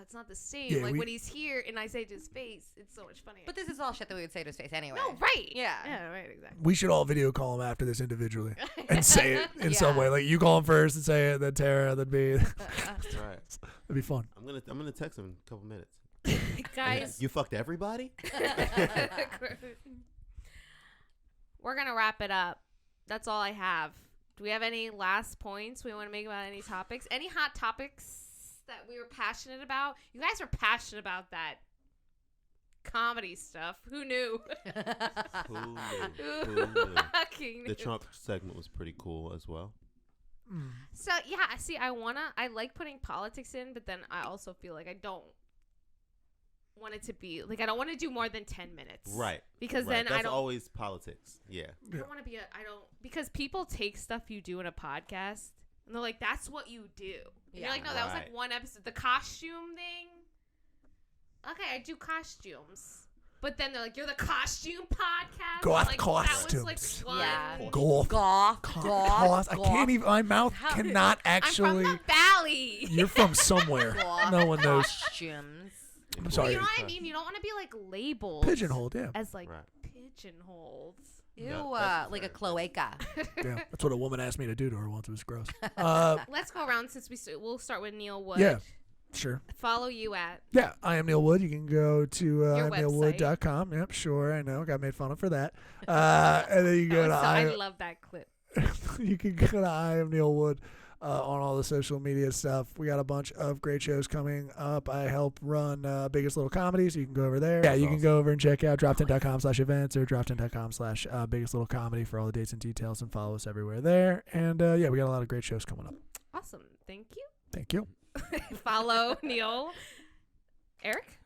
it's not the same. Yeah, like we- when he's here and I say to his face, it's so much funnier. But this is all shit that we would say to his face anyway. no, right. Yeah. Yeah, right, exactly. We should all video call him after this individually and say it in some Yeah. way. Like you call him first and say it, then Tara, then me. That's right. That'd be fun. I'm gonna text him in a couple minutes. Guys, You fucked everybody? we're going to wrap it up. That's all I have. Do we have any last points we want to make about any topics? Any hot topics that we were passionate about? You guys were passionate about that comedy stuff. Who knew? Who knew? Who knew? Fucking The knew. Trump segment was pretty cool as well. So yeah, see, I like putting politics in, but then I also feel like I don't want it to be like I don't want to do more than 10 minutes, Right. Because right. then That's I don't always politics. Yeah. I don't want to be because people take stuff you do in a podcast and they're like, that's what you do. And you're like, no, that was like Right. one episode. The costume thing. Okay, I do costumes. But then they're like, you're the costume podcast? Goth like, costumes. That was like one. Yeah. Golf. Goth. I can't even. My mouth cannot actually. I'm from the valley. You're from somewhere. No one knows. Costumes. I'm sorry. You know what I mean? You don't want to be like labeled. Pigeonholed. Yeah. As like Right. pigeonholed. Ew, No, that's like a fair. cloaca. Yeah. That's what a woman asked me to do to her once. It was gross. Let's go around since we'll start with Neil Wood. Yeah. Sure. Follow you at. Yeah, I am Neil Wood. You can go to Your neilwood.com. Yep, sure. I know. Got made fun of for that. And then you go to I love that clip. you can go to I am Neil Wood on all the social media stuff. We got a bunch of great shows coming up. I help run Biggest Little Comedy, so you can go over there. Yeah, you can go over and check out droptent.com/events or droptent.com/Biggest Little Comedy for all the dates and details, and follow us everywhere there. And yeah, we got a lot of great shows coming up. Awesome. Thank you. Thank you. Follow Neil. Eric?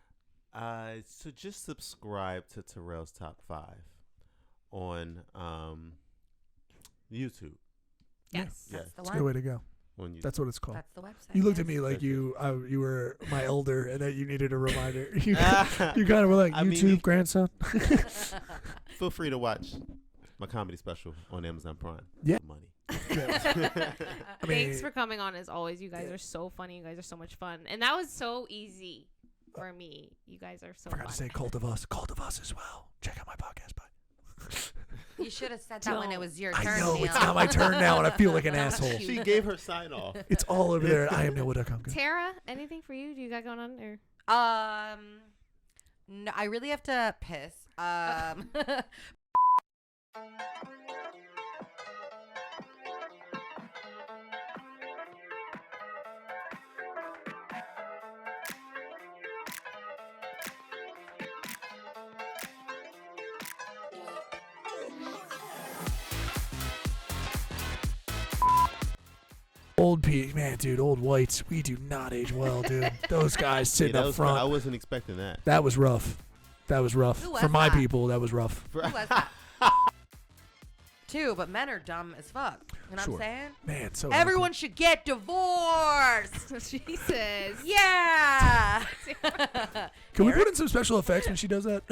So just subscribe to Terrell's Top 5 on YouTube. Yes. Yeah. That's the It's a good one. way to go. On YouTube. That's what it's called. That's the website. You looked at yes. me like you were my elder and that you needed a reminder. You Ah. kind of were like, I mean, YouTube you- grandson. Feel free to watch my comedy special on Amazon Prime. Yeah. Money. I mean, Thanks for coming on as always. You guys are so funny. You guys are so much fun. And that was so easy for me. You guys are so forgot fun. to say Cult of Us as well. Check out my podcast, bye. You should have said that when it was your I turn. know, Neil. it's not my turn now, and I feel like an asshole. She gave her sign off. It's all over there at IamNeilwood.com. Tara, anything for you? Do you got going on? Or No, I really have to piss. Old Pete, man, dude, old whites, we do not age well, dude. Those guys sitting that up was front. I wasn't expecting that. That was rough. That was rough. Who was For my that? people, that was rough. Who was that? Too, but men are dumb as fuck. You know what Sure. I'm saying? Man, so Everyone should get divorced. Jesus. Yeah. Can we put in some special effects when she does that?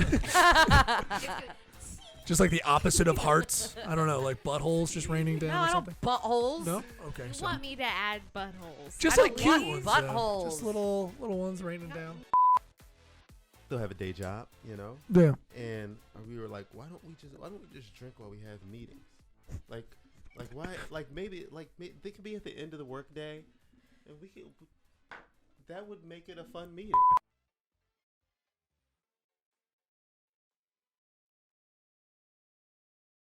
Just like the opposite of hearts. I don't know, like buttholes just raining down No, or I something. don't buttholes. No? Okay. You So want me to add buttholes? just I like don't cute want ones. buttholes. Just little ones raining down. Still have a day job, you know. Yeah. And we were like, why don't we just drink while we have meetings? Like, Like why? Like maybe they could be at the end of the workday, and we could. That would make it a fun meeting.